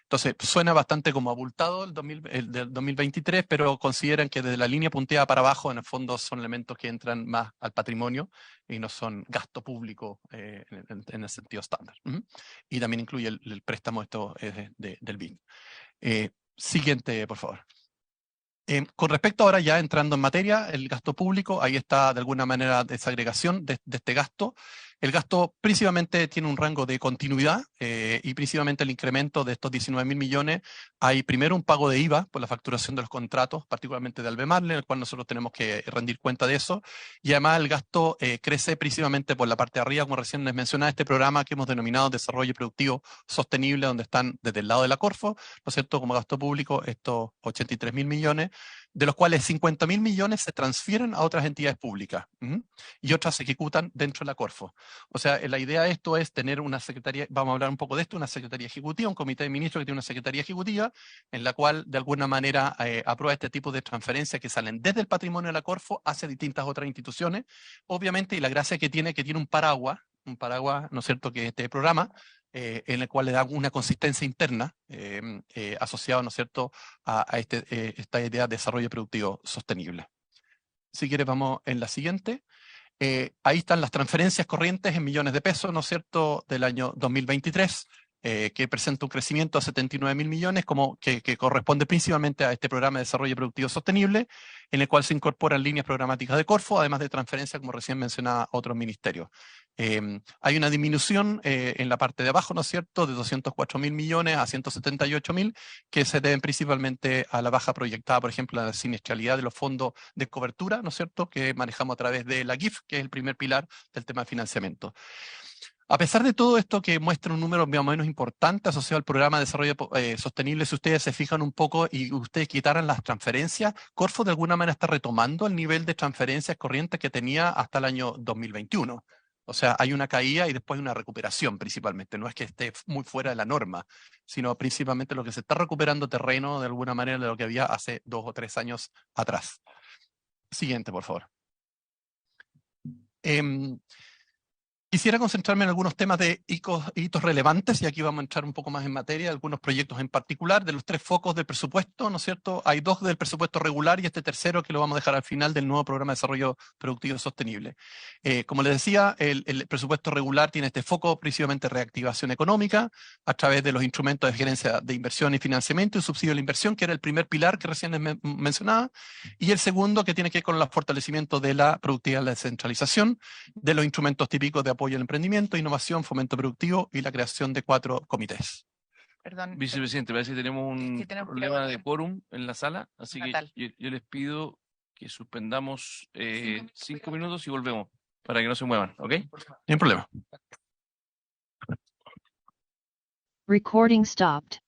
Entonces, suena bastante como abultado el del 2023, pero consideran que desde la línea punteada para abajo, en el fondo, son elementos que entran más al patrimonio y no son gasto público en el sentido estándar. Y también incluye el préstamo del BID. Siguiente, por favor. Con respecto ahora ya entrando en materia, el gasto público, ahí está de alguna manera desagregación de este gasto. El gasto principalmente tiene un rango de continuidad y principalmente el incremento de estos 19.000 millones. Hay primero un pago de IVA por la facturación de los contratos, particularmente de Albemarle, en el cual nosotros tenemos que rendir cuenta de eso. Y además el gasto crece principalmente por la parte de arriba, como recién les mencionaba, este programa que hemos denominado Desarrollo Productivo Sostenible, donde están desde el lado de la Corfo, ¿no es cierto?, como gasto público, estos 83.000 millones, de los cuales 50.000 millones se transfieren a otras entidades públicas y otras se ejecutan dentro de la Corfo. O sea, la idea de esto es tener una secretaría, vamos a hablar un poco de esto, una secretaría ejecutiva, un comité de ministros que tiene una secretaría ejecutiva, en la cual de alguna manera aprueba este tipo de transferencias que salen desde el patrimonio de la Corfo hacia distintas otras instituciones. Obviamente, y la gracia que tiene un paraguas, ¿no es cierto?, que este programa, en el cual le da una consistencia interna asociada, ¿no es cierto?, a esta idea de desarrollo productivo sostenible. Si quieres, vamos en la siguiente. Ahí están las transferencias corrientes en millones de pesos, ¿no es cierto?, del año 2023, que presenta un crecimiento a 79.000 millones, que corresponde principalmente a este programa de desarrollo productivo sostenible, en el cual se incorporan líneas programáticas de Corfo, además de transferencias, como recién mencionaba, a otros ministerios. Hay una disminución en la parte de abajo, ¿no es cierto?, de 204.000 millones a 178.000, que se deben principalmente a la baja proyectada, por ejemplo, a la siniestralidad de los fondos de cobertura, ¿no es cierto?, que manejamos a través de la GIF, que es el primer pilar del tema de financiamiento. A pesar de todo esto, que muestra un número más o menos importante asociado al programa de desarrollo sostenible, si ustedes se fijan un poco y ustedes quitaran las transferencias, Corfo de alguna manera está retomando el nivel de transferencias corrientes que tenía hasta el año 2021. O sea, hay una caída y después una recuperación principalmente. No es que esté muy fuera de la norma, sino principalmente lo que se está recuperando terreno de alguna manera de lo que había hace 2 o 3 años atrás. Siguiente, por favor. Quisiera concentrarme en algunos temas de hitos relevantes, y aquí vamos a entrar un poco más en materia, algunos proyectos en particular, de los 3 focos del presupuesto, ¿no es cierto? Hay 2 del presupuesto regular y este tercero que lo vamos a dejar al final del nuevo programa de desarrollo productivo sostenible. Como les decía, el presupuesto regular tiene este foco principalmente reactivación económica, a través de los instrumentos de gerencia de inversión y financiamiento y subsidio de la inversión, que era el primer pilar que recién les mencionaba, y el segundo que tiene que ver con el fortalecimiento de la productividad y la descentralización, de los instrumentos típicos de apoyo al emprendimiento, innovación, fomento productivo y la creación de 4 comités. Perdón, Vicepresidente, parece que tenemos un tenemos problema de quórum en la sala, así que Fatal. yo les pido que suspendamos 5 minutos y volvemos para que no se muevan, ¿ok? No hay problema. Recording stopped.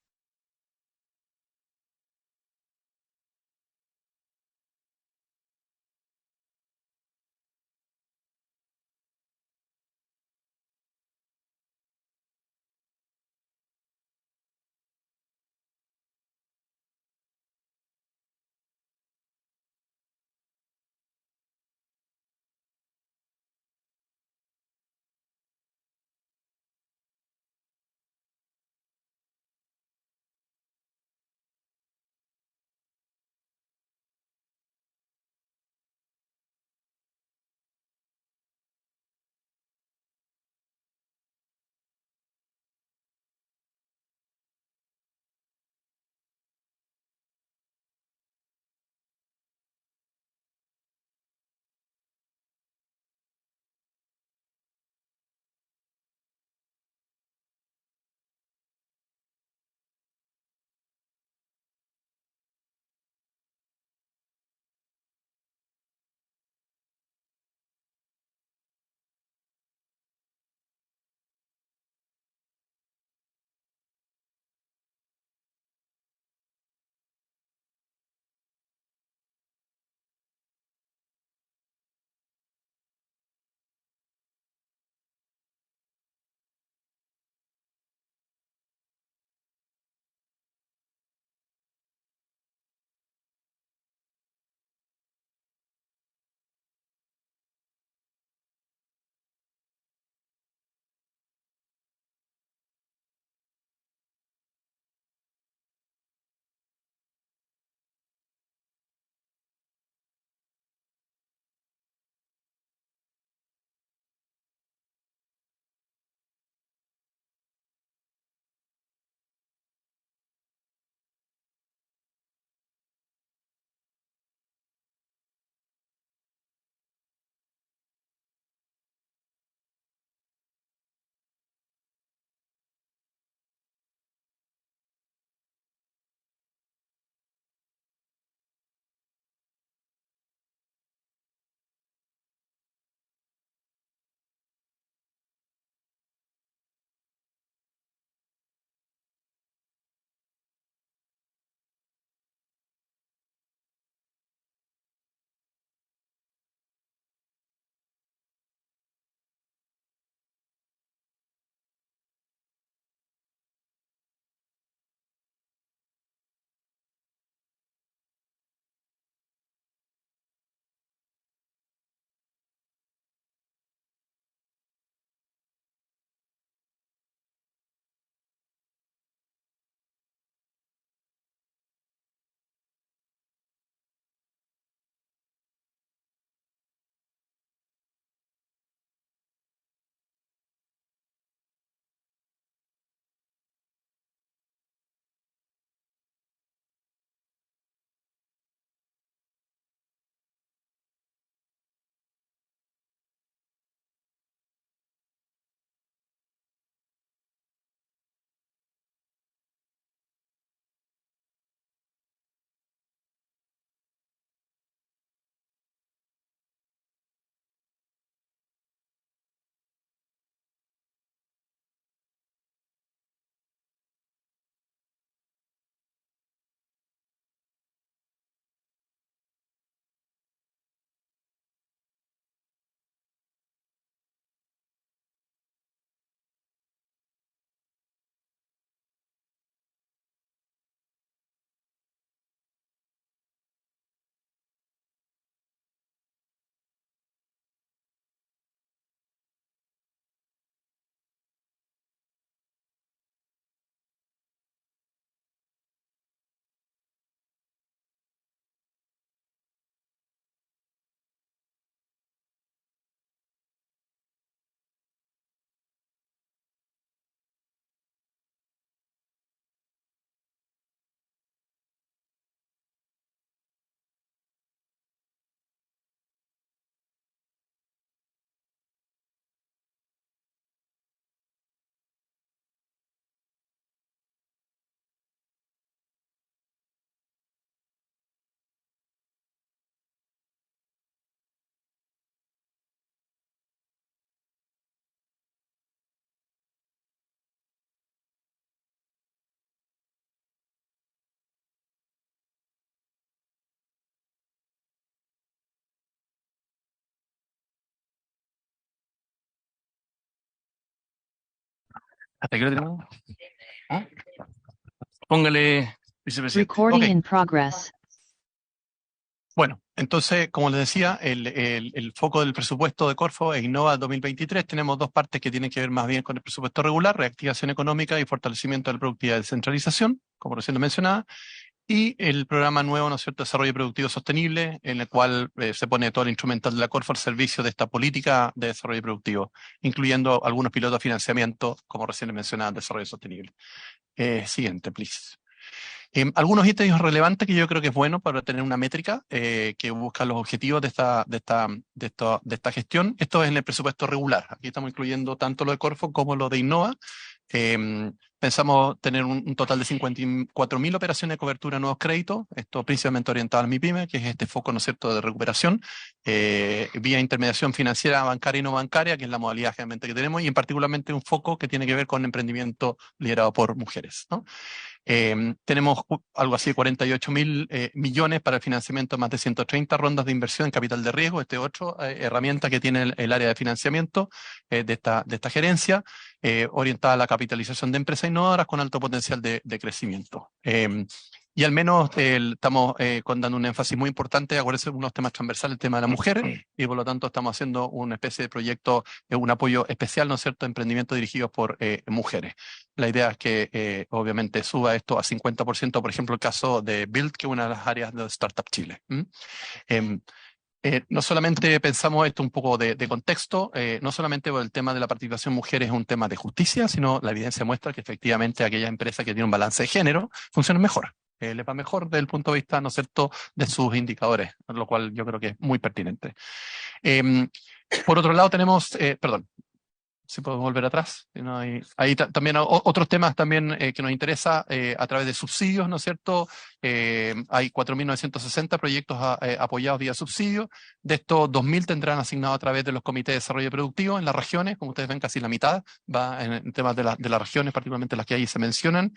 ¿Hasta qué hora tenemos? ¿Ah? Póngale, vicepresidente. Recording Ok. in progress. Bueno, entonces, como les decía, el foco del presupuesto de Corfo es Innova 2023. Tenemos dos partes que tienen que ver más bien con el presupuesto regular, reactivación económica y fortalecimiento de la productividad y descentralización, como recién lo mencionaba, y el programa nuevo, ¿no es cierto?, Desarrollo Productivo Sostenible, en el cual se pone todo el instrumental de la Corfo al servicio de esta política de desarrollo productivo, incluyendo algunos pilotos de financiamiento, como recién les mencionaba, desarrollo sostenible. Siguiente, please. Algunos ítems relevantes que yo creo que es bueno para tener una métrica que busca los objetivos de esta gestión. Esto es en el presupuesto regular. Aquí estamos incluyendo tanto lo de Corfo como lo de Innova. Pensamos tener un total de 54.000 operaciones de cobertura de nuevos créditos, esto principalmente orientado al MIPYME, que es este foco, ¿no es cierto?, de recuperación, vía intermediación financiera bancaria y no bancaria, que es la modalidad generalmente que tenemos, y en particularmente un foco que tiene que ver con emprendimiento liderado por mujeres, ¿no? Tenemos algo así de 48.000 millones para el financiamiento de más de 130 rondas de inversión en capital de riesgo. Esta es otra herramienta que tiene el área de financiamiento de esta gerencia, orientada a la capitalización de empresas innovadoras con alto potencial de crecimiento. Y al menos estamos dando un énfasis muy importante, acuérdense, unos temas transversales, el tema de la mujer, y por lo tanto estamos haciendo una especie de proyecto, un apoyo especial, ¿no es cierto?, emprendimiento dirigidos por mujeres. La idea es que obviamente suba esto a 50%, por ejemplo, el caso de Build, que es una de las áreas de Startup Chile. No solamente pensamos esto un poco de contexto, no solamente por el tema de la participación mujer es un tema de justicia, sino la evidencia muestra que efectivamente aquellas empresas que tienen un balance de género funcionan mejor. Les va mejor desde el punto de vista, ¿no es cierto?, de sus indicadores, lo cual yo creo que es muy pertinente. Por otro lado tenemos, perdón, si puedo volver atrás. Ahí también otros temas también que nos interesa a través de subsidios, ¿no es cierto? Hay 4.960 proyectos apoyados vía subsidio. De estos, 2.000 tendrán asignado a través de los comités de desarrollo productivo en las regiones. Como ustedes ven, casi la mitad va en temas de las regiones, particularmente las que ahí se mencionan.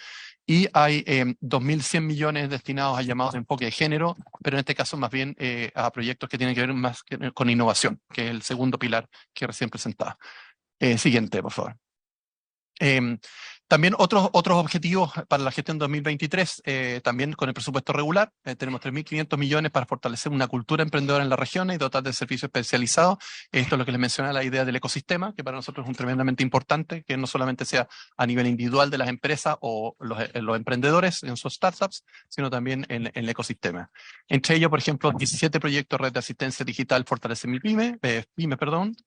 Y hay 2.100 millones destinados a llamados de enfoque de género, pero en este caso más bien a proyectos que tienen que ver más con innovación, que es el segundo pilar que recién presentaba. Siguiente, por favor. También otros objetivos para la gestión 2023, también con el presupuesto regular. Tenemos 3.500 millones para fortalecer una cultura emprendedora en las regiones y dotar de servicios especializados. Esto es lo que les mencionaba, la idea del ecosistema, que para nosotros es un tremendamente importante, que no solamente sea a nivel individual de las empresas o los emprendedores en sus startups, sino también en el ecosistema. Entre ellos, por ejemplo, 17 proyectos de red de asistencia digital Fortalece mi PYME,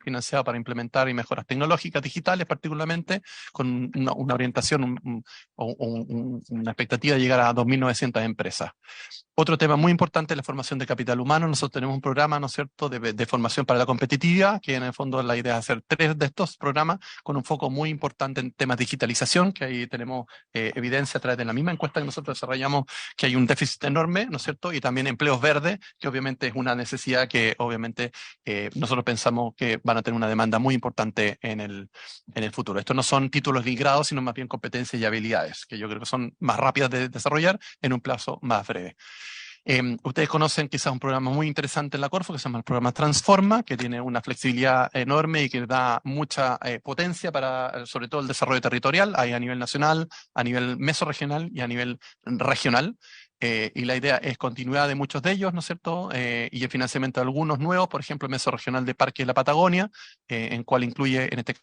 financiado para implementar y mejoras tecnológicas digitales, particularmente con una orientación una expectativa de llegar a 2.900 empresas. Otro tema muy importante es la formación de capital humano. Nosotros tenemos un programa, ¿no es cierto?, de formación para la competitividad, que en el fondo la idea es hacer 3 de estos programas con un foco muy importante en temas de digitalización, que ahí tenemos evidencia a través de la misma encuesta que nosotros desarrollamos, que hay un déficit enorme, ¿no es cierto?, y también empleos verdes, que obviamente es una necesidad que obviamente nosotros pensamos que van a tener una demanda muy importante en el futuro. Estos no son títulos ni grados, sino más bien competencias y habilidades, que yo creo que son más rápidas de desarrollar en un plazo más breve. Ustedes conocen quizás un programa muy interesante en la Corfo que se llama el programa Transforma, que tiene una flexibilidad enorme y que da mucha potencia para, sobre todo, el desarrollo territorial. Hay a nivel nacional, a nivel mesorregional y a nivel regional. Y la idea es continuidad de muchos de ellos, ¿no es cierto? Y el financiamiento de algunos nuevos, por ejemplo, el mesorregional de Parque de la Patagonia, en cual incluye en este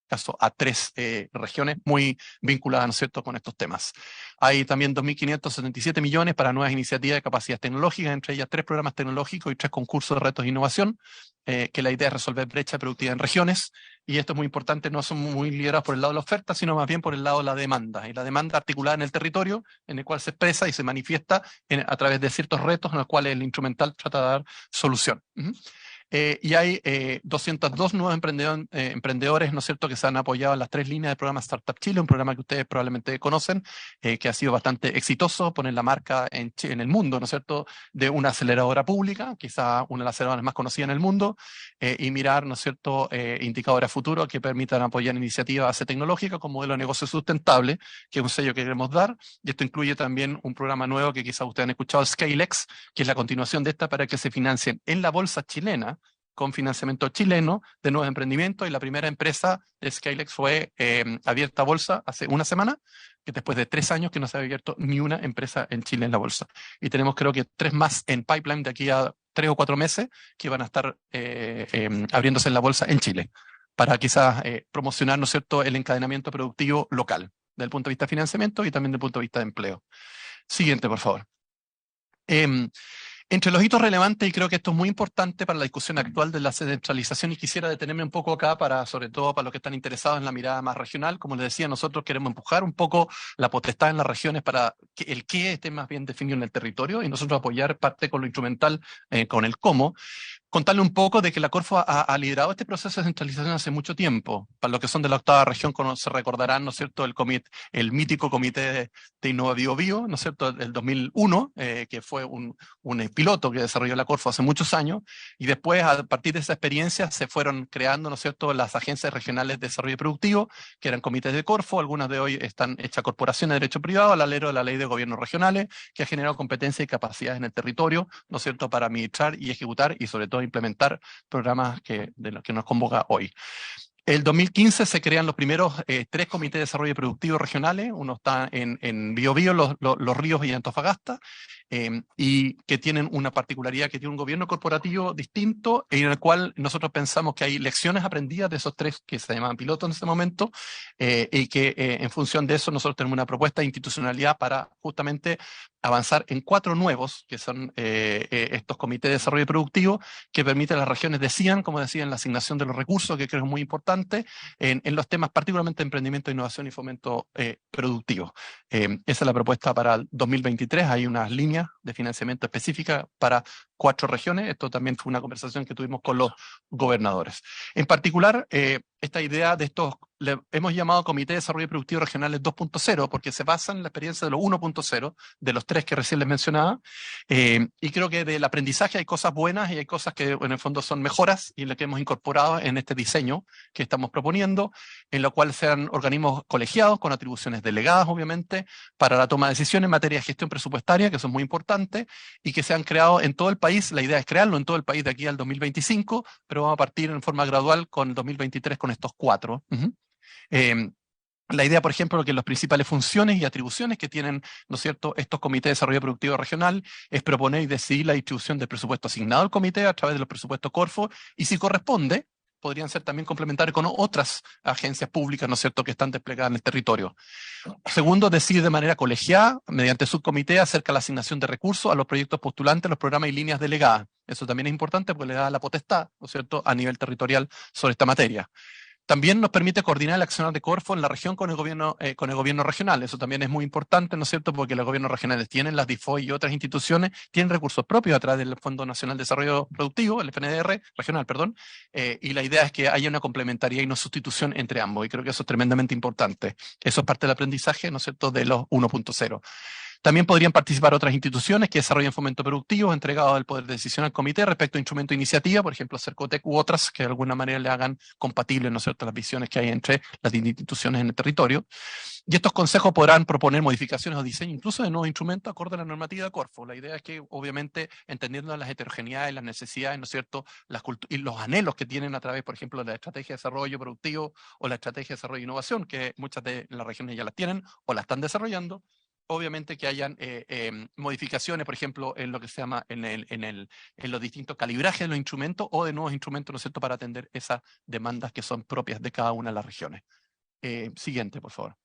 caso a 3 regiones muy vinculadas, ¿no es cierto?, con estos temas. Hay también 2.577 millones para nuevas iniciativas de capacidades tecnológicas, entre ellas 3 programas tecnológicos y 3 concursos de retos de innovación, que la idea es resolver brecha de productividad en regiones, y esto es muy importante, no son muy liderados por el lado de la oferta, sino más bien por el lado de la demanda, y la demanda articulada en el territorio, en el cual se expresa y se manifiesta a través de ciertos retos en los cuales el instrumental trata de dar solución. Y hay 202 nuevos emprendedores, ¿no es cierto?, que se han apoyado en las 3 líneas del programa Startup Chile, un programa que ustedes probablemente conocen, que ha sido bastante exitoso, poner la marca en el mundo, ¿no es cierto?, de una aceleradora pública, quizá una de las aceleradoras más conocidas en el mundo, y mirar, ¿no es cierto?, indicadores a futuro que permitan apoyar iniciativas base tecnológica con modelo de negocio sustentable, que es un sello que queremos dar, y esto incluye también un programa nuevo que quizá ustedes han escuchado, ScaleX, que es la continuación de esta para que se financien en la bolsa chilena con financiamiento chileno de nuevos emprendimientos, y la primera empresa de Skylex fue abierta a bolsa hace una semana, que después de 3 años que no se había abierto ni una empresa en Chile en la bolsa. Y tenemos creo que 3 más en pipeline de aquí a 3 o 4 meses que van a estar abriéndose en la bolsa en Chile, para quizás promocionar, ¿no es cierto?, el encadenamiento productivo local, desde el punto de vista de financiamiento y también desde el punto de vista de empleo. Siguiente, por favor. Entre los hitos relevantes, y creo que esto es muy importante para la discusión actual de la descentralización, y quisiera detenerme un poco acá, sobre todo para los que están interesados en la mirada más regional. Como les decía, nosotros queremos empujar un poco la potestad en las regiones para que el qué esté más bien definido en el territorio, y nosotros apoyar parte con lo instrumental, con el cómo. Contarle un poco de que la Corfo ha liderado este proceso de descentralización hace mucho tiempo. Para los que son de la 8ª región, se recordarán, ¿no es cierto?, el mítico comité de Innova Bio Bio, ¿no es cierto?, del 2001, que fue un piloto que desarrolló la Corfo hace muchos años, y después, a partir de esa experiencia, se fueron creando, ¿no es cierto?, las agencias regionales de desarrollo productivo, que eran comités de Corfo. Algunas de hoy están hechas corporaciones de derecho privado, al alero de la ley de gobiernos regionales, que ha generado competencia y capacidades en el territorio, ¿no es cierto?, para administrar y ejecutar, y sobre todo implementar programas de los que nos convoca hoy. El 2015 se crean los primeros 3 comités de desarrollo productivo regionales. Uno está en Biobío, Los Ríos y Antofagasta, y que tienen una particularidad, que tiene un gobierno corporativo distinto, en el cual nosotros pensamos que hay lecciones aprendidas de esos 3 que se llamaban pilotos en ese momento, y que en función de eso nosotros tenemos una propuesta de institucionalidad para justamente avanzar en 4 nuevos, que son estos comités de desarrollo productivo, que permiten a las regiones decidan, como decía, en la asignación de los recursos, que creo es muy importante, en los temas particularmente de emprendimiento, innovación y fomento productivo. Esa es la propuesta para el 2023. Hay unas líneas de financiamiento específicas para 4 regiones. Esto también fue una conversación que tuvimos con los gobernadores. En particular, esta idea de estos, le hemos llamado Comité de Desarrollo Productivo Regionales 2.0, porque se basa en la experiencia de los 1.0, de los 3 que recién les mencionaba, y creo que del aprendizaje hay cosas buenas y hay cosas que en el fondo son mejoras, y lo que hemos incorporado en este diseño que estamos proponiendo, en lo cual sean organismos colegiados con atribuciones delegadas, obviamente, para la toma de decisiones en materia de gestión presupuestaria, que son muy importantes, y que se han creado en todo el país. La idea es crearlo en todo el país de aquí al 2025, pero vamos a partir en forma gradual con el 2023 con estos 4. La idea, por ejemplo, que las principales funciones y atribuciones que tienen, ¿no es cierto?, estos comités de desarrollo productivo regional es proponer y decidir la distribución del presupuesto asignado al comité a través de los presupuestos Corfo, y si corresponde, podrían ser también complementarios con otras agencias públicas, ¿no es cierto?, que están desplegadas en el territorio. Segundo, decide de manera colegiada, mediante subcomité, acerca de la asignación de recursos a los proyectos postulantes, los programas y líneas delegadas. Eso también es importante porque le da la potestad, ¿no es cierto?, a nivel territorial sobre esta materia. También nos permite coordinar el accionar de Corfo en la región con el gobierno regional. Eso también es muy importante, ¿no es cierto?, porque los gobiernos regionales tienen las DIFOI y otras instituciones, tienen recursos propios a través del Fondo Nacional de Desarrollo Productivo, el FNDR regional, perdón, y la idea es que haya una complementariedad y no sustitución entre ambos, y creo que eso es tremendamente importante. Eso es parte del aprendizaje, ¿no es cierto?, de los 1.0. También podrían participar otras instituciones que desarrollen fomento productivo, entregados al poder de decisión al comité respecto a instrumentos de iniciativa, por ejemplo, Cercotec u otras, que de alguna manera le hagan compatibles, ¿no es cierto?, las visiones que hay entre las instituciones en el territorio. Y estos consejos podrán proponer modificaciones o diseño incluso de nuevos instrumentos acorde a la normativa de Corfo. La idea es que, obviamente, entendiendo las heterogeneidades, las necesidades, ¿no es cierto?, y los anhelos que tienen a través, por ejemplo, de la estrategia de desarrollo productivo o la estrategia de desarrollo e innovación, que muchas de las regiones ya las tienen o las están desarrollando, obviamente que hayan modificaciones, por ejemplo, en lo que se llama en los distintos calibrajes de los instrumentos o de nuevos instrumentos, ¿no es cierto?, para atender esas demandas que son propias de cada una de las regiones. Siguiente, por favor.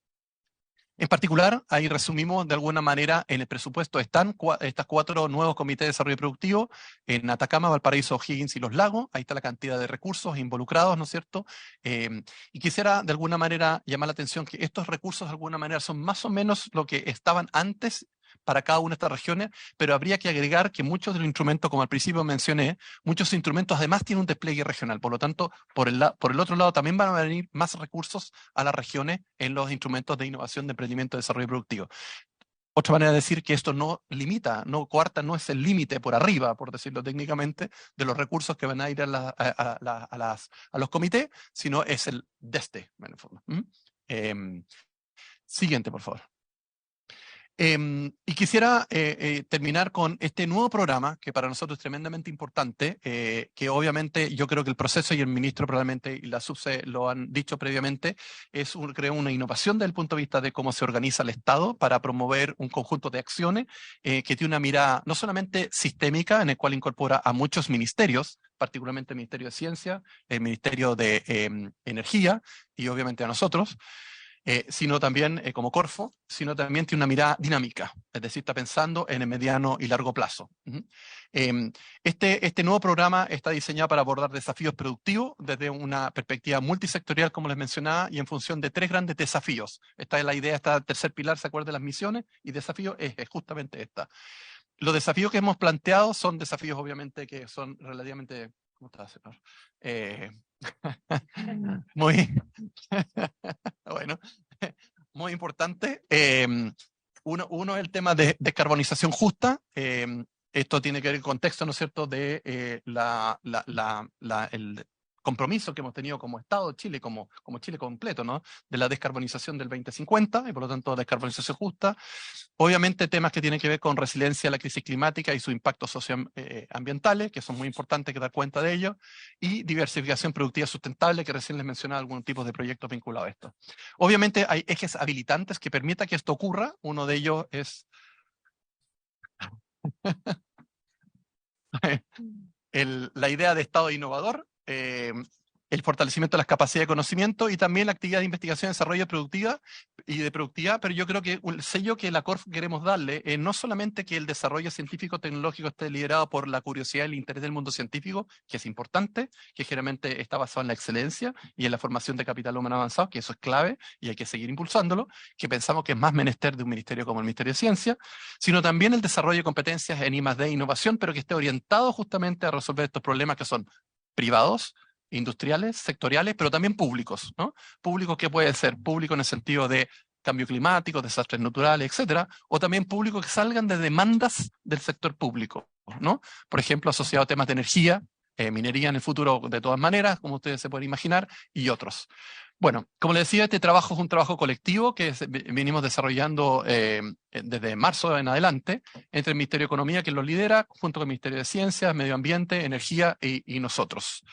En particular, ahí resumimos de alguna manera, en el presupuesto están estas 4 nuevos comités de desarrollo productivo en Atacama, Valparaíso, O'Higgins y Los Lagos. Ahí está la cantidad de recursos involucrados, ¿no es cierto? Y quisiera de alguna manera llamar la atención que estos recursos de alguna manera son más o menos lo que estaban antes para cada una de estas regiones, pero habría que agregar que muchos de los instrumentos, como al principio mencioné, muchos instrumentos además tienen un despliegue regional. Por lo tanto, por el otro lado también van a venir más recursos a las regiones en los instrumentos de innovación, de emprendimiento, de desarrollo productivo. Otra manera de decir que esto no limita, no coarta, no es el límite por arriba, por decirlo técnicamente, de los recursos que van a ir a los comités, sino es el de en el fondo. Siguiente, por favor. Y quisiera terminar con este nuevo programa, que para nosotros es tremendamente importante, que obviamente yo creo que el proceso y el ministro probablemente y la SUBSE lo han dicho previamente, creo una innovación desde el punto de vista de cómo se organiza el Estado para promover un conjunto de acciones que tiene una mirada no solamente sistémica, en el cual incorpora a muchos ministerios, particularmente el Ministerio de Ciencia, el Ministerio de Energía y obviamente a nosotros, sino también como Corfo, sino también tiene una mirada dinámica, es decir, está pensando en el mediano y largo plazo. Este nuevo programa está diseñado para abordar desafíos productivos desde una perspectiva multisectorial, como les mencionaba, y en función de 3 grandes desafíos. Esta es la idea, este tercer pilar, ¿se acuerdan de las misiones? Y desafío es justamente esta. Los desafíos que hemos planteado son desafíos, obviamente, que son relativamente... ¿Cómo está, señor? Muy... bueno, muy importante. Uno es el tema de descarbonización justa. Esto tiene que ver con el contexto, ¿no es cierto?, de el compromiso que hemos tenido como Estado de Chile, como Chile completo, ¿no?, de la descarbonización del 2050 y por lo tanto descarbonización justa. Obviamente temas que tienen que ver con resiliencia a la crisis climática y sus impactos socioambientales, que son muy importantes que dar cuenta de ello, y diversificación productiva sustentable, que recién les mencionaba algunos tipos de proyectos vinculados a esto. Obviamente hay ejes habilitantes que permitan que esto ocurra. Uno de ellos es la idea de Estado innovador, el fortalecimiento de las capacidades de conocimiento y también la actividad de investigación, desarrollo productiva y de productividad, pero yo creo que el sello que la Corfo queremos darle es no solamente que el desarrollo científico-tecnológico esté liderado por la curiosidad y el interés del mundo científico, que es importante, que generalmente está basado en la excelencia y en la formación de capital humano avanzado, que eso es clave y hay que seguir impulsándolo, que pensamos que es más menester de un ministerio como el Ministerio de Ciencia, sino también el desarrollo de competencias en I+D innovación, pero que esté orientado justamente a resolver estos problemas que son privados, industriales, sectoriales, pero también públicos, ¿no? Públicos que puede ser público en el sentido de cambio climático, desastres naturales, etcétera, o también públicos que salgan de demandas del sector público, ¿no? Por ejemplo, asociado a temas de energía, minería en el futuro de todas maneras, como ustedes se pueden imaginar, y otros. Bueno, como les decía, este trabajo es un trabajo colectivo que venimos desarrollando desde marzo en adelante, entre el Ministerio de Economía, que lo lidera, junto con el Ministerio de Ciencias, Medio Ambiente, Energía y nosotros.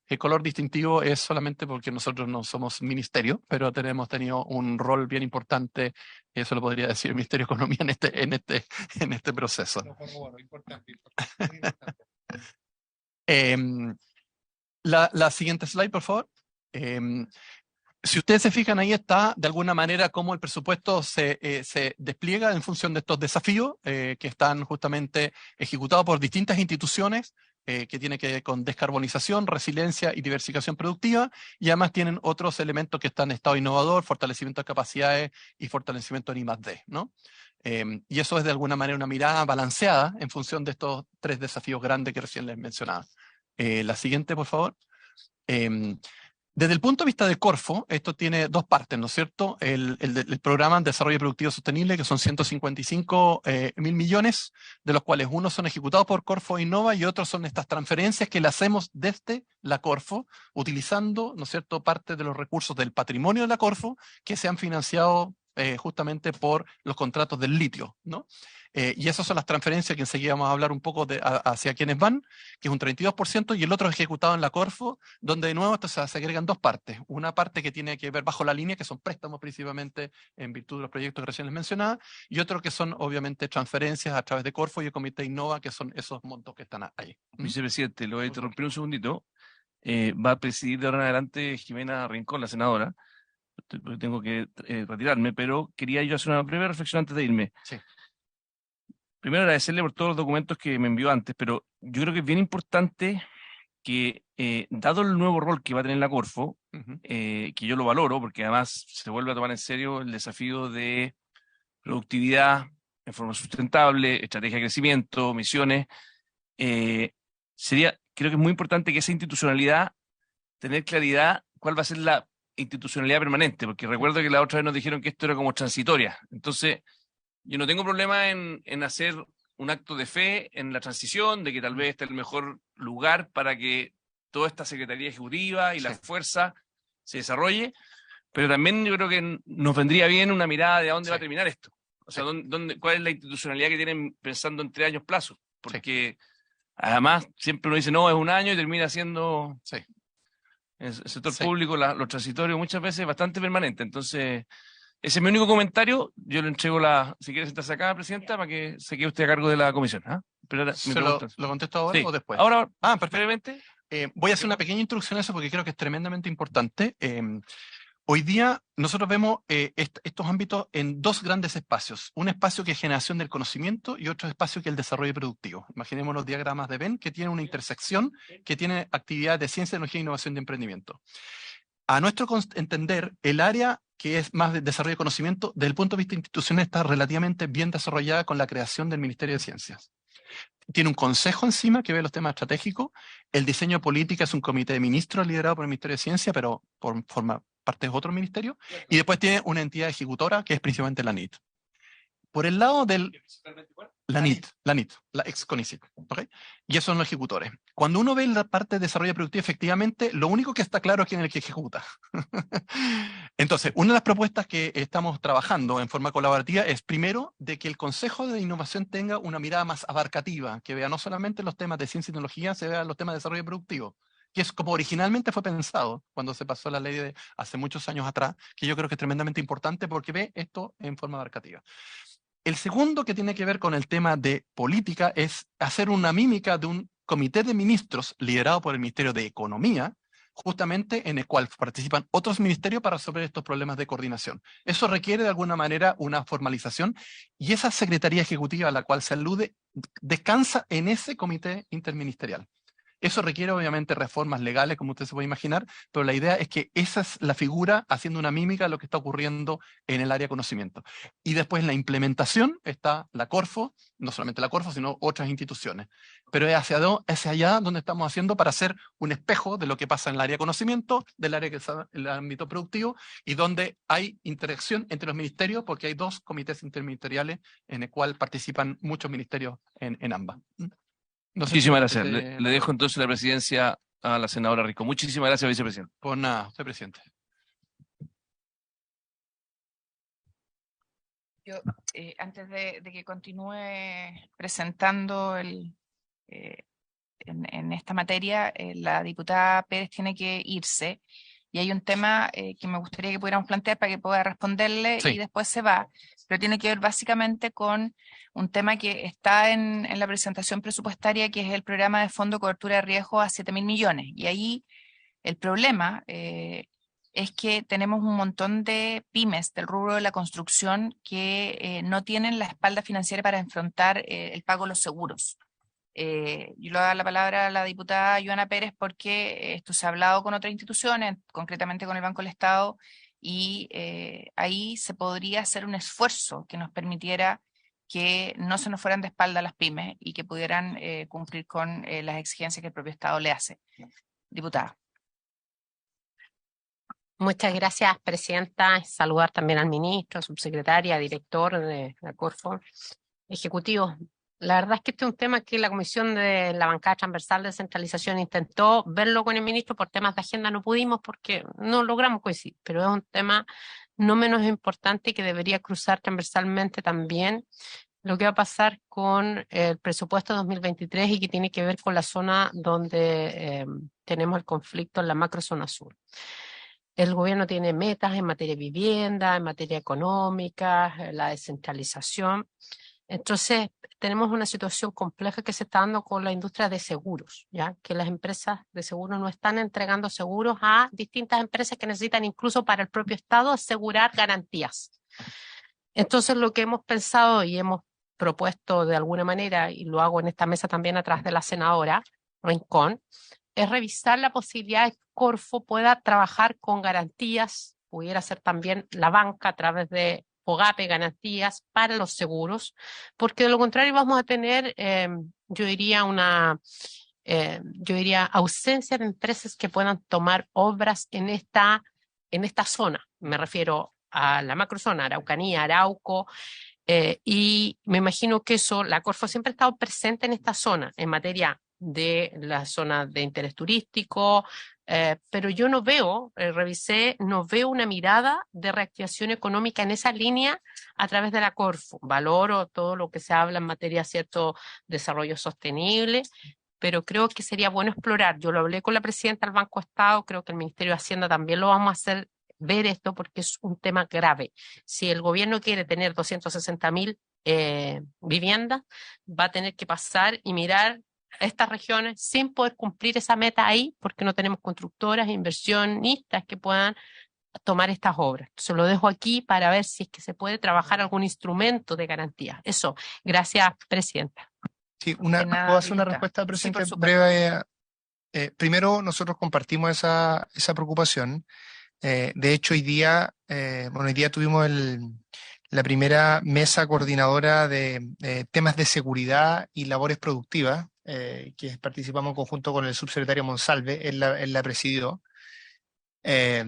El color distintivo es solamente porque nosotros no somos ministerio, pero hemos tenido un rol bien importante, eso lo podría decir el Ministerio de Economía en este proceso. Importante. La siguiente slide, por favor. Si ustedes se fijan, ahí está de alguna manera cómo el presupuesto se despliega en función de estos desafíos que están justamente ejecutados por distintas instituciones, que tiene que ver con descarbonización, resiliencia y diversificación productiva, y además tienen otros elementos que están en estado innovador, fortalecimiento de capacidades y fortalecimiento en I+D, ¿no? Y eso es de alguna manera una mirada balanceada en función de estos 3 desafíos grandes que recién les mencionaba. La siguiente, por favor. Desde el punto de vista de Corfo, esto tiene 2 partes, ¿no es cierto? El programa de desarrollo productivo sostenible, que son 155.000 millones, de los cuales unos son ejecutados por Corfo Innova y otros son estas transferencias que le hacemos desde la Corfo, utilizando, ¿no es cierto?, parte de los recursos del patrimonio de la Corfo que se han financiado justamente por los contratos del litio, ¿no? Y esas son las transferencias que enseguida vamos a hablar un poco hacia quienes van, que es un 32%, y el otro es ejecutado en la Corfo, donde de nuevo esto se agregan 2 partes. Una parte que tiene que ver bajo la línea, que son préstamos principalmente en virtud de los proyectos que recién les mencionaba, y otro que son obviamente transferencias a través de Corfo y el Comité Innova, que son esos montos que están ahí. Vicepresidente, lo voy a interrumpir un segundito. Va a presidir de ahora en adelante Jimena Rincón, la senadora. Tengo que retirarme, pero quería yo hacer una breve reflexión antes de irme. Sí. Primero agradecerle por todos los documentos que me envió antes, pero yo creo que es bien importante que, dado el nuevo rol que va a tener la Corfo, que yo lo valoro, porque además se vuelve a tomar en serio el desafío de productividad en forma sustentable, estrategia de crecimiento, misiones, creo que es muy importante que esa institucionalidad, tener claridad cuál va a ser la institucionalidad permanente, porque recuerdo que la otra vez nos dijeron que esto era como transitoria. Entonces, yo no tengo problema en hacer un acto de fe en la transición, de que tal vez este es el mejor lugar para que toda esta Secretaría Ejecutiva y la fuerza se desarrolle, pero también yo creo que nos vendría bien una mirada de a dónde va a terminar esto. O sea, ¿cuál es la institucionalidad que tienen pensando en 3 años plazo? Porque además siempre uno dice, no, es un año y termina siendo el sector público, lo transitorio, muchas veces bastante permanente. Entonces, ese es mi único comentario. Yo le entrego si quiere sentarse acá, Presidenta, para que se quede usted a cargo de la comisión. Pero ahora, ¿Lo contesto ahora o después? Ahora, perfecto. brevemente. Voy a hacer una pequeña introducción a eso porque creo que es tremendamente importante. Hoy día nosotros vemos estos ámbitos en 2 grandes espacios. Un espacio que es generación del conocimiento y otro espacio que es el desarrollo productivo. Imaginemos los diagramas de Venn que tienen una intersección que tiene actividades de ciencia, tecnología, innovación y emprendimiento. A nuestro entender, el área que es más de desarrollo de conocimiento, desde el punto de vista institucional, está relativamente bien desarrollada con la creación del Ministerio de Ciencias. Tiene un consejo encima que ve los temas estratégicos. El diseño de política es un comité de ministros liderado por el Ministerio de Ciencia, pero forma parte de otro ministerio. Y después tiene una entidad ejecutora que es principalmente la NIT. Por el lado del... La NIT, la ex-CONICIT, ¿okay? Y esos son los ejecutores. Cuando uno ve la parte de desarrollo productivo, efectivamente, lo único que está claro es quién es el que ejecuta. Entonces, una de las propuestas que estamos trabajando en forma colaborativa es, primero, de que el Consejo de Innovación tenga una mirada más abarcativa, que vea no solamente los temas de ciencia y tecnología, se vea los temas de desarrollo productivo, que es como originalmente fue pensado cuando se pasó la ley de hace muchos años atrás, que yo creo que es tremendamente importante porque ve esto en forma abarcativa. El segundo, que tiene que ver con el tema de política, es hacer una mímica de un comité de ministros liderado por el Ministerio de Economía, justamente en el cual participan otros ministerios para resolver estos problemas de coordinación. Eso requiere de alguna manera una formalización y esa Secretaría Ejecutiva a la cual se alude descansa en ese comité interministerial. Eso requiere obviamente reformas legales, como usted se puede imaginar, pero la idea es que esa es la figura haciendo una mímica de lo que está ocurriendo en el área de conocimiento. Y después en la implementación está la Corfo, no solamente la Corfo, sino otras instituciones. Pero es hacia allá donde estamos haciendo para hacer un espejo de lo que pasa en el área de conocimiento, del área que está en el ámbito productivo, y donde hay interacción entre los ministerios, porque hay 2 comités interministeriales en el cual participan muchos ministerios en ambas. No sé Muchísimas gracias. Le dejo entonces la presidencia a la senadora Rico. Muchísimas gracias, vicepresidente. Por nada, usted, presidente. Yo, antes de que continúe presentando en esta materia, la diputada Pérez tiene que irse. Y hay un tema que me gustaría que pudiéramos plantear para que pueda responderle y después se va. Pero tiene que ver básicamente con un tema que está en la presentación presupuestaria, que es el programa de fondo de cobertura de riesgo a 7.000 millones. Y ahí el problema es que tenemos un montón de pymes del rubro de la construcción que no tienen la espalda financiera para enfrentar el pago de los seguros. Yo le voy a dar la palabra a la diputada Joana Pérez porque esto se ha hablado con otras instituciones, concretamente con el Banco del Estado, y ahí se podría hacer un esfuerzo que nos permitiera que no se nos fueran de espalda las pymes y que pudieran cumplir con las exigencias que el propio Estado le hace. Diputada. Muchas gracias, presidenta. Saludar también al ministro, subsecretaria, director de la Corfo, ejecutivo. La verdad es que este es un tema que la Comisión de la Bancada Transversal de Descentralización intentó verlo con el ministro, por temas de agenda no pudimos porque no logramos coincidir, pero es un tema no menos importante que debería cruzar transversalmente también lo que va a pasar con el presupuesto 2023 y que tiene que ver con la zona donde tenemos el conflicto en la macrozona sur. El gobierno tiene metas en materia de vivienda, en materia económica, la descentralización. Entonces, tenemos una situación compleja que se está dando con la industria de seguros, ¿ya? Que las empresas de seguros no están entregando seguros a distintas empresas que necesitan incluso para el propio Estado asegurar garantías. Entonces, lo que hemos pensado y hemos propuesto de alguna manera, y lo hago en esta mesa también a través de la senadora Rincón, es revisar la posibilidad de que Corfo pueda trabajar con garantías, pudiera ser también la banca a través de FOGAPE, garantías para los seguros, porque de lo contrario vamos a tener, yo diría ausencia de empresas que puedan tomar obras en esta zona. Me refiero a la macrozona, Araucanía, Arauco, y me imagino que eso, la Corfo siempre ha estado presente en esta zona en materia de la zona de interés turístico, pero yo no veo, revisé, no veo una mirada de reactivación económica en esa línea a través de la Corfo. Valoro todo lo que se habla en materia de cierto desarrollo sostenible, pero creo que sería bueno explorar. Yo lo hablé con la presidenta del Banco Estado, creo que el Ministerio de Hacienda también lo vamos a hacer ver esto porque es un tema grave. Si el gobierno quiere tener 260.000 viviendas, va a tener que pasar y mirar estas regiones sin poder cumplir esa meta ahí porque no tenemos constructoras, inversionistas que puedan tomar estas obras. Se lo dejo aquí para ver si es que se puede trabajar algún instrumento de garantía. Eso. Gracias, presidenta. Sí, De nada, ¿puedo hacer una diputada. respuesta, Sí, presidente, por supuesto. breve? Primero, nosotros compartimos esa preocupación. De hecho, hoy día tuvimos la primera mesa coordinadora de temas de seguridad y labores productivas, que participamos en conjunto con el subsecretario Monsalve, él la presidió, que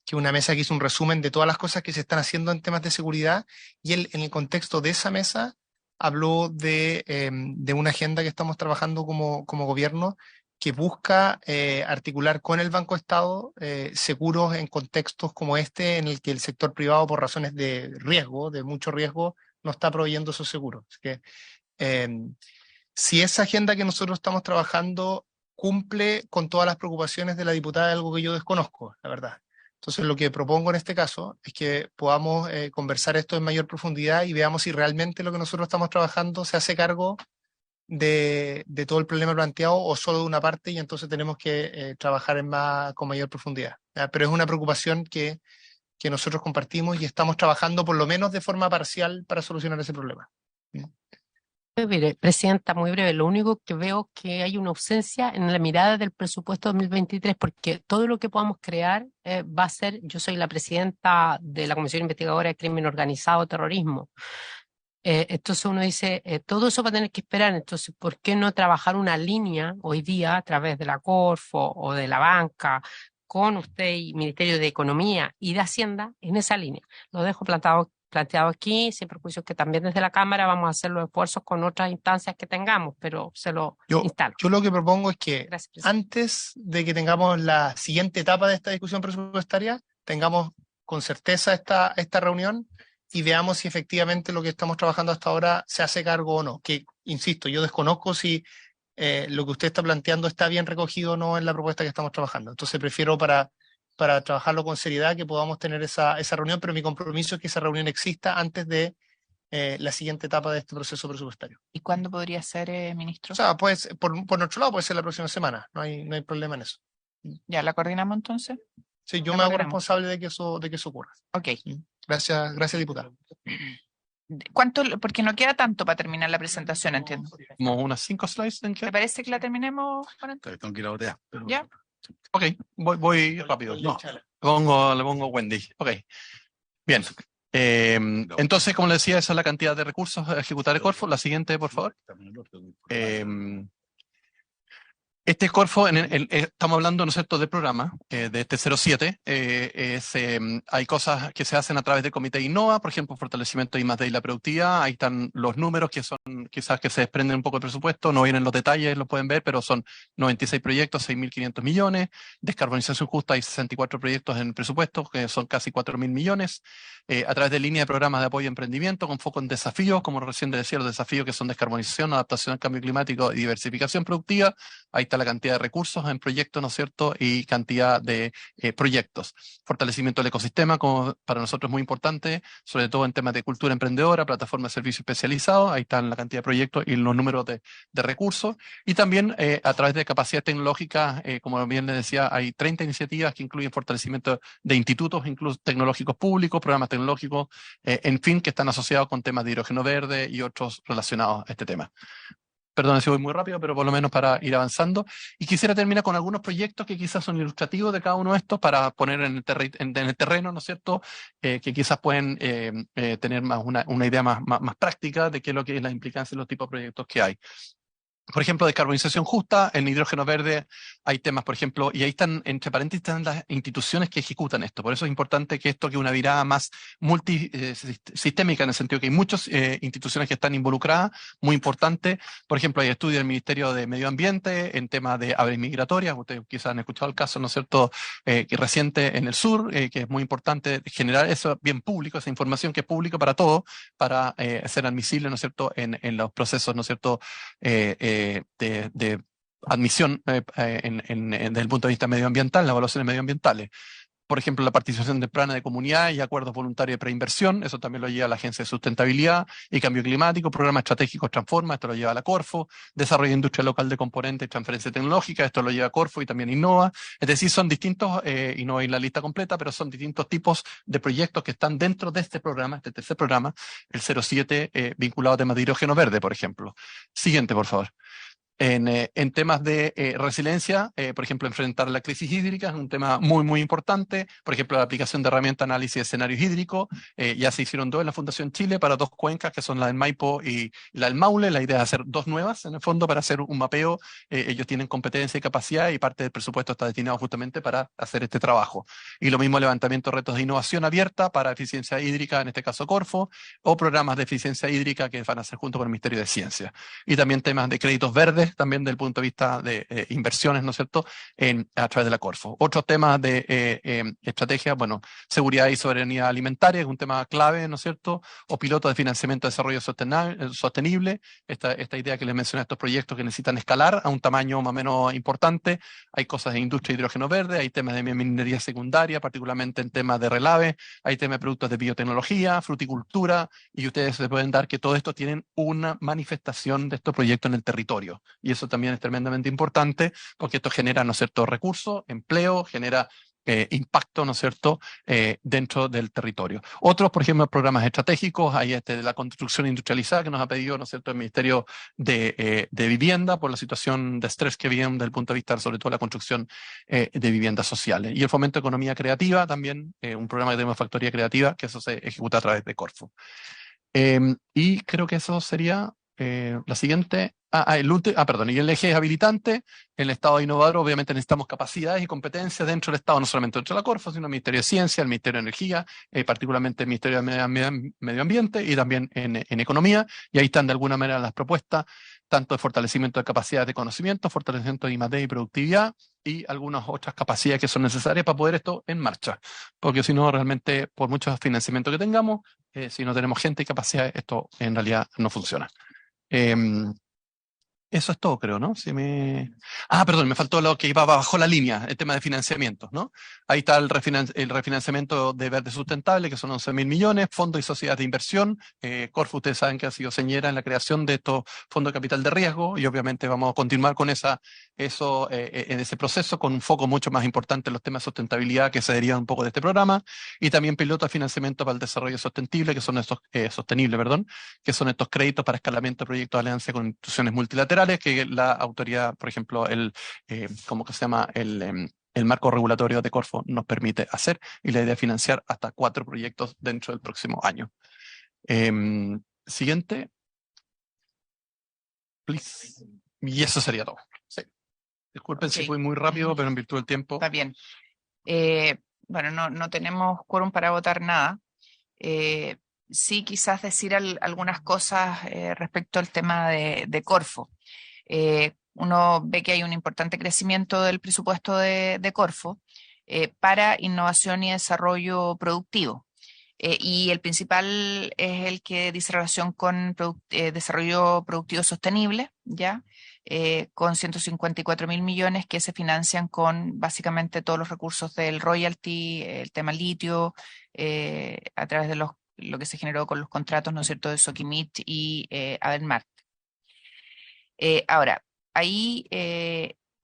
es una mesa que hizo un resumen de todas las cosas que se están haciendo en temas de seguridad, y él, en el contexto de esa mesa, habló de una agenda que estamos trabajando como gobierno, que busca articular con el Banco Estado seguros en contextos como este, en el que el sector privado, por razones de riesgo, de mucho riesgo, no está proveyendo esos seguros. Así que, si esa agenda que nosotros estamos trabajando cumple con todas las preocupaciones de la diputada, es algo que yo desconozco, la verdad. Entonces, lo que propongo en este caso es que podamos conversar esto en mayor profundidad y veamos si realmente lo que nosotros estamos trabajando se hace cargo de todo el problema planteado o solo de una parte, y entonces tenemos que trabajar con mayor profundidad. ¿Ya? Pero es una preocupación que nosotros compartimos y estamos trabajando por lo menos de forma parcial para solucionar ese problema. Mire, presidenta, muy breve. Lo único que veo es que hay una ausencia en la mirada del presupuesto 2023, porque todo lo que podamos crear va a ser, yo soy la presidenta de la Comisión Investigadora de Crimen Organizado, Terrorismo. Entonces uno dice, todo eso va a tener que esperar, entonces, ¿por qué no trabajar una línea hoy día a través de la Corfo o de la banca, con usted y Ministerio de Economía y de Hacienda en esa línea? Lo dejo planteado aquí, sin perjuicio que también desde la Cámara vamos a hacer los esfuerzos con otras instancias que tengamos, pero se lo instalo. Yo lo que propongo es que Gracias, presidenta. antes de que tengamos la siguiente etapa de esta discusión presupuestaria, tengamos con certeza esta reunión y veamos si efectivamente lo que estamos trabajando hasta ahora se hace cargo o no. Que, insisto, yo desconozco si lo que usted está planteando está bien recogido o no en la propuesta que estamos trabajando. Entonces prefiero para trabajarlo con seriedad que podamos tener esa reunión, pero mi compromiso es que esa reunión exista antes de la siguiente etapa de este proceso presupuestario. ¿Y cuándo podría ser, ministro? O sea, pues, por nuestro lado puede ser la próxima semana, no hay problema en eso. ¿Ya la coordinamos entonces? Sí, yo La me hago coordinamos. responsable de que eso ocurra. Ok. Gracias, diputada. ¿Cuánto? Porque no queda tanto para terminar la presentación, entiendo. Como unas 5 slides. ¿Te parece que la terminemos, Juan? Tengo que ir a botear. ¿Ya? Ok, voy rápido. Le pongo Wendy. Ok, bien. Entonces, como le decía, esa es la cantidad de recursos a ejecutar el Corfo. La siguiente, por favor. Este Corfo, estamos hablando, ¿no es cierto?, del programa, de este 07. Hay cosas que se hacen a través del Comité Innova, por ejemplo, fortalecimiento de I+D y la productividad. Ahí están los números que son quizás que se desprenden un poco del presupuesto, no vienen los detalles, los pueden ver, pero son 96 proyectos, 6.500 millones. Descarbonización justa, hay 64 proyectos en el presupuesto, que son casi 4.000 millones. A través de líneas de programas de apoyo a emprendimiento, con foco en desafíos, como recién decía, los desafíos que son descarbonización, adaptación al cambio climático y diversificación productiva. Ahí está la cantidad de recursos en proyectos, ¿no es cierto?, y cantidad de proyectos. Fortalecimiento del ecosistema, como para nosotros es muy importante, sobre todo en temas de cultura emprendedora, plataforma de servicios especializados. Ahí están la cantidad de proyectos y los números de recursos. Y también a través de capacidad tecnológica, como bien les decía, hay 30 iniciativas que incluyen fortalecimiento de institutos, incluso tecnológicos públicos, programas tecnológicos, en fin, que están asociados con temas de hidrógeno verde y otros relacionados a este tema. Perdón si voy muy rápido, pero por lo menos para ir avanzando. Y quisiera terminar con algunos proyectos que quizás son ilustrativos de cada uno de estos para poner en el terreno, ¿no es cierto?, que quizás pueden tener una idea más práctica de qué es lo que es la implicancia de los tipos de proyectos que hay. Por ejemplo, descarbonización justa, en hidrógeno verde hay temas, por ejemplo, y ahí están, entre paréntesis, están las instituciones que ejecutan esto. Por eso es importante que esto, que una mirada más multisistémica, en el sentido que hay muchas instituciones que están involucradas, muy importante. Por ejemplo, hay estudios del Ministerio de Medio Ambiente en temas de aves migratorias. Ustedes quizás han escuchado el caso, ¿no es cierto?, que reciente en el sur, que es muy importante generar eso bien público, esa información que es pública para todos, para ser admisible, ¿no es cierto?, en los procesos, ¿no es cierto?, de admisión desde el punto de vista medioambiental, las evaluaciones medioambientales. Por ejemplo, la participación temprana de comunidad y acuerdos voluntarios de preinversión, eso también lo lleva la Agencia de Sustentabilidad y Cambio Climático, programas estratégicos Transforma, esto lo lleva la Corfo, desarrollo de industria local de componentes y transferencia tecnológica, esto lo lleva Corfo y también Innova. Es decir, son distintos, y no hay la lista completa, pero son distintos tipos de proyectos que están dentro de este programa, este tercer programa, el 07, vinculado a temas de hidrógeno verde, por ejemplo. Siguiente, por favor. En temas de resiliencia, por ejemplo, enfrentar la crisis hídrica es un tema muy, muy importante. Por ejemplo, la aplicación de herramientas de análisis de escenarios hídricos. Ya se hicieron 2 en la Fundación Chile para 2 cuencas, que son la del Maipo y la del Maule. La idea es hacer 2 nuevas, en el fondo, para hacer un mapeo. Ellos tienen competencia y capacidad y parte del presupuesto está destinado justamente para hacer este trabajo. Y lo mismo levantamiento de retos de innovación abierta para eficiencia hídrica, en este caso Corfo, o programas de eficiencia hídrica que van a hacer junto con el Ministerio de Ciencia. Y también temas de créditos verdes, también desde el punto de vista de inversiones, ¿no es cierto?, a través de la Corfo. Otros temas de estrategia, bueno, seguridad y soberanía alimentaria, es un tema clave, ¿no es cierto?, o piloto de financiamiento de desarrollo sostenible, esta idea que les mencioné, estos proyectos que necesitan escalar a un tamaño más o menos importante. Hay cosas de industria de hidrógeno verde, hay temas de minería secundaria, particularmente en temas de relave, hay temas de productos de biotecnología, fruticultura, y ustedes se pueden dar que todo esto tienen una manifestación de estos proyectos en el territorio. Y eso también es tremendamente importante, porque esto genera, ¿no es cierto?, recursos, empleo, genera impacto, ¿no es cierto?, dentro del territorio. Otros, por ejemplo, programas estratégicos, hay de la construcción industrializada que nos ha pedido, ¿no es cierto?, el Ministerio de Vivienda por la situación de estrés que viven desde el punto de vista, sobre todo, la construcción de viviendas sociales. Y el fomento de economía creativa también, un programa que tenemos factoría creativa, que eso se ejecuta a través de Corfo. Y creo que eso sería la siguiente. Perdón, y el eje es habilitante. En el Estado innovador, obviamente, necesitamos capacidades y competencias dentro del Estado, no solamente dentro de la Corfo, sino el Ministerio de Ciencia, el Ministerio de Energía, particularmente el Ministerio de Medio Ambiente y también en Economía. Y ahí están de alguna manera las propuestas, tanto de fortalecimiento de capacidades de conocimiento, fortalecimiento de I+D y productividad, y algunas otras capacidades que son necesarias para poder esto en marcha. Porque si no, realmente, por mucho financiamiento que tengamos, si no tenemos gente y capacidad, esto en realidad no funciona. Eso es todo, creo, ¿no? Perdón, me faltó lo que iba bajo la línea, el tema de financiamientos, ¿no? Ahí está el refinanciamiento de Verde Sustentable, que son 11.000 millones, fondos y sociedades de inversión. Corfo, ustedes saben que ha sido señera en la creación de estos fondos de capital de riesgo, y obviamente vamos a continuar con en ese proceso, con un foco mucho más importante en los temas de sustentabilidad que se derivan un poco de este programa, y también piloto de financiamiento para el desarrollo sostenible, que son estos que son estos créditos para escalamiento de proyectos de alianza con instituciones multilaterales, que la autoridad, por ejemplo, ¿cómo que se llama? El marco regulatorio de Corfo nos permite hacer, y la idea es financiar hasta 4 proyectos dentro del próximo año. Siguiente. Please. Y eso sería todo. Sí. Disculpen si fui muy rápido, pero en virtud del tiempo. Está bien. Bueno, no tenemos quórum para votar nada. Sí, quizás decir algunas cosas respecto al tema de Corfo. Uno ve que hay un importante crecimiento del presupuesto de Corfo para innovación y desarrollo productivo. Y el principal es el que dice relación con desarrollo productivo sostenible, ¿ya? Con 154.000 millones que se financian con básicamente todos los recursos del royalty, el tema litio, a través de lo que se generó con los contratos, ¿no es cierto?, de Soquimich y Adelmar. Ahora, ahí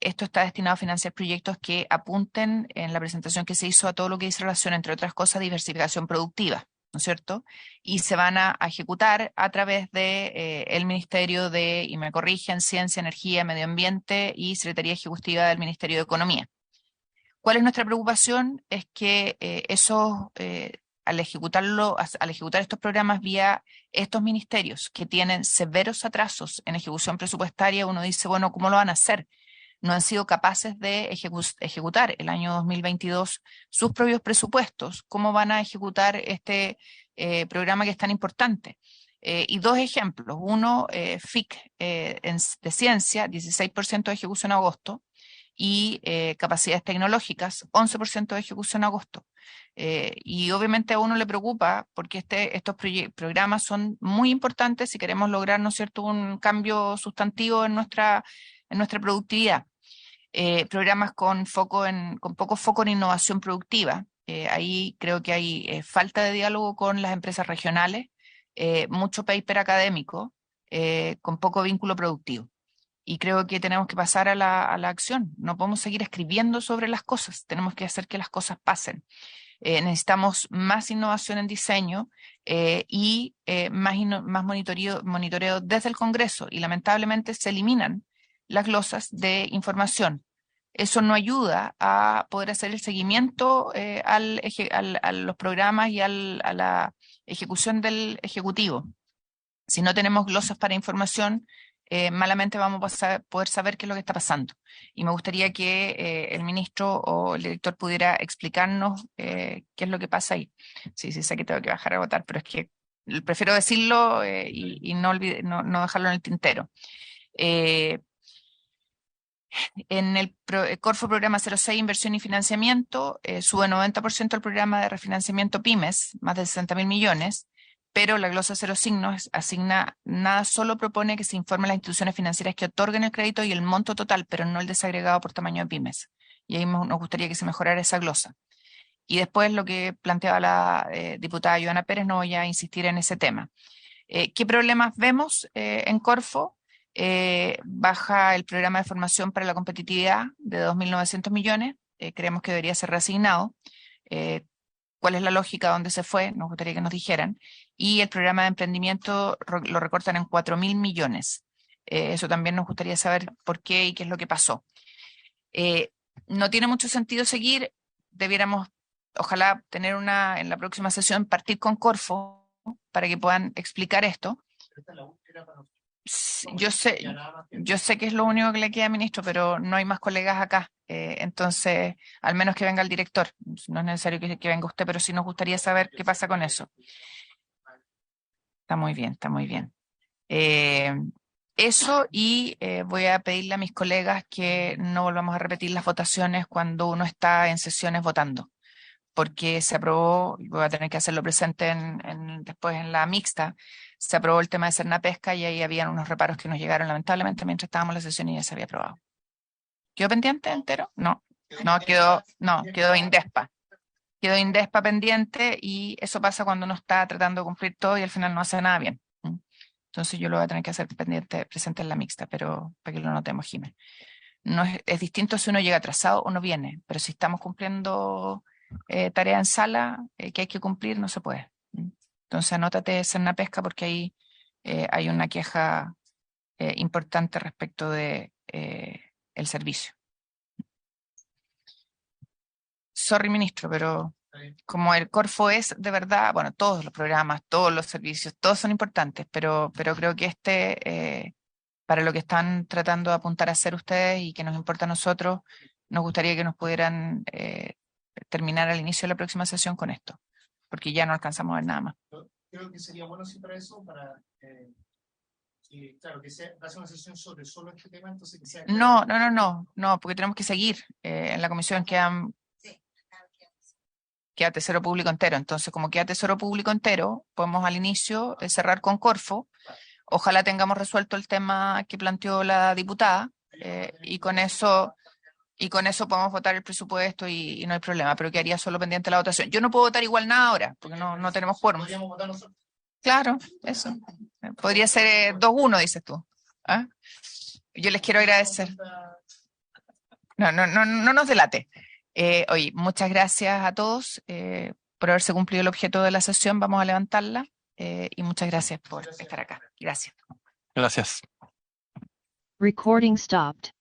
esto está destinado a financiar proyectos que apunten en la presentación que se hizo a todo lo que dice relación, entre otras cosas, diversificación productiva, ¿no es cierto? Y se van a ejecutar a través de el Ministerio de, y me corrigen, Ciencia, Energía, Medio Ambiente y Secretaría Ejecutiva del Ministerio de Economía. ¿Cuál es nuestra preocupación? Es que esos al ejecutar estos programas vía estos ministerios que tienen severos atrasos en ejecución presupuestaria, uno dice, bueno, ¿cómo lo van a hacer? No han sido capaces de ejecutar el año 2022 sus propios presupuestos. ¿Cómo van a ejecutar este programa que es tan importante? Y dos ejemplos. Uno, FIC de ciencia, 16% de ejecución en agosto, y capacidades tecnológicas, 11% de ejecución en agosto. Y obviamente a uno le preocupa porque estos programas son muy importantes si queremos lograr, ¿no es cierto?, un cambio sustantivo en nuestra productividad. Programas con poco foco en innovación productiva. Ahí creo que hay falta de diálogo con las empresas regionales, mucho paper académico, con poco vínculo productivo. Y creo que tenemos que pasar a la acción. No podemos seguir escribiendo sobre las cosas, tenemos que hacer que las cosas pasen. Necesitamos más innovación en diseño y más monitoreo desde el Congreso, y lamentablemente se eliminan las glosas de información. Eso no ayuda a poder hacer el seguimiento a los programas y a la ejecución del Ejecutivo. Si no tenemos glosas para información, malamente vamos a poder saber qué es lo que está pasando. Y me gustaría que el ministro o el director pudiera explicarnos qué es lo que pasa ahí. Sí, sé que tengo que bajar a votar, pero es que prefiero decirlo y no dejarlo en el tintero. En el Corfo Programa 06, Inversión y Financiamiento, sube 90% el programa de refinanciamiento PYMES, más de 60.000 millones, pero la glosa cero signos asigna nada, solo propone que se informe a las instituciones financieras que otorguen el crédito y el monto total, pero no el desagregado por tamaño de PYMES. Y ahí nos gustaría que se mejorara esa glosa. Y después lo que planteaba la diputada Joana Pérez, no voy a insistir en ese tema. ¿Qué problemas vemos en Corfo? Baja el programa de formación para la competitividad de 2.900 millones, creemos que debería ser reasignado. ¿Cuál es la lógica? ¿Dónde se fue? Nos gustaría que nos dijeran. Y el programa de emprendimiento lo recortan en 4.000 millones. Eso también nos gustaría saber por qué y qué es lo que pasó. No tiene mucho sentido seguir. Debiéramos, ojalá, tener en la próxima sesión, partir con Corfo para que puedan explicar esto. Yo sé que es lo único que le queda, ministro, pero no hay más colegas acá. Entonces, al menos que venga el director. No es necesario que venga usted, pero sí nos gustaría saber qué pasa con eso. Está muy bien, está muy bien. Eso, y voy a pedirle a mis colegas que no volvamos a repetir las votaciones cuando uno está en sesiones votando, porque se aprobó, voy a tener que hacerlo presente después en la mixta, se aprobó el tema de Cernapesca y ahí habían unos reparos que nos llegaron lamentablemente mientras estábamos en la sesión y ya se había aprobado. ¿Quedó pendiente entero? No, quedó Indespa. Quedó Indespa pendiente, y eso pasa cuando uno está tratando de cumplir todo y al final no hace nada bien. Entonces yo lo voy a tener que hacer presente en la mixta, pero para que lo notemos, Jiménez. No es distinto si uno llega atrasado o no viene, pero si estamos cumpliendo tarea en sala que hay que cumplir, no se puede. Entonces anótate Cernapesca, porque ahí hay una queja importante respecto de el servicio. Sorry, ministro, pero como el Corfo es de verdad, bueno, todos los programas, todos los servicios, todos son importantes, pero creo que para lo que están tratando de apuntar a hacer ustedes y que nos importa a nosotros, nos gustaría que nos pudieran terminar al inicio de la próxima sesión con esto, porque ya no alcanzamos a ver nada más. Creo que sería bueno si para eso, claro, que se hace una sesión sobre solo este tema, entonces que sea... No, porque tenemos que seguir en la comisión. Queda Tesoro Público entero, entonces como queda Tesoro Público entero, podemos al inicio cerrar con Corfo. Ojalá tengamos resuelto el tema que planteó la diputada y con eso podemos votar el presupuesto y no hay problema, pero quedaría solo pendiente la votación. Yo no puedo votar igual nada ahora, porque no tenemos quórum. ¿Podríamos votar nosotros? Claro, eso. Podría ser 2-1, dices tú. ¿Ah? Yo les quiero agradecer. No nos delate. Oye, muchas gracias a todos por haberse cumplido el objeto de la sesión. Vamos a levantarla y muchas gracias por estar acá. Gracias. Gracias. Recording stopped.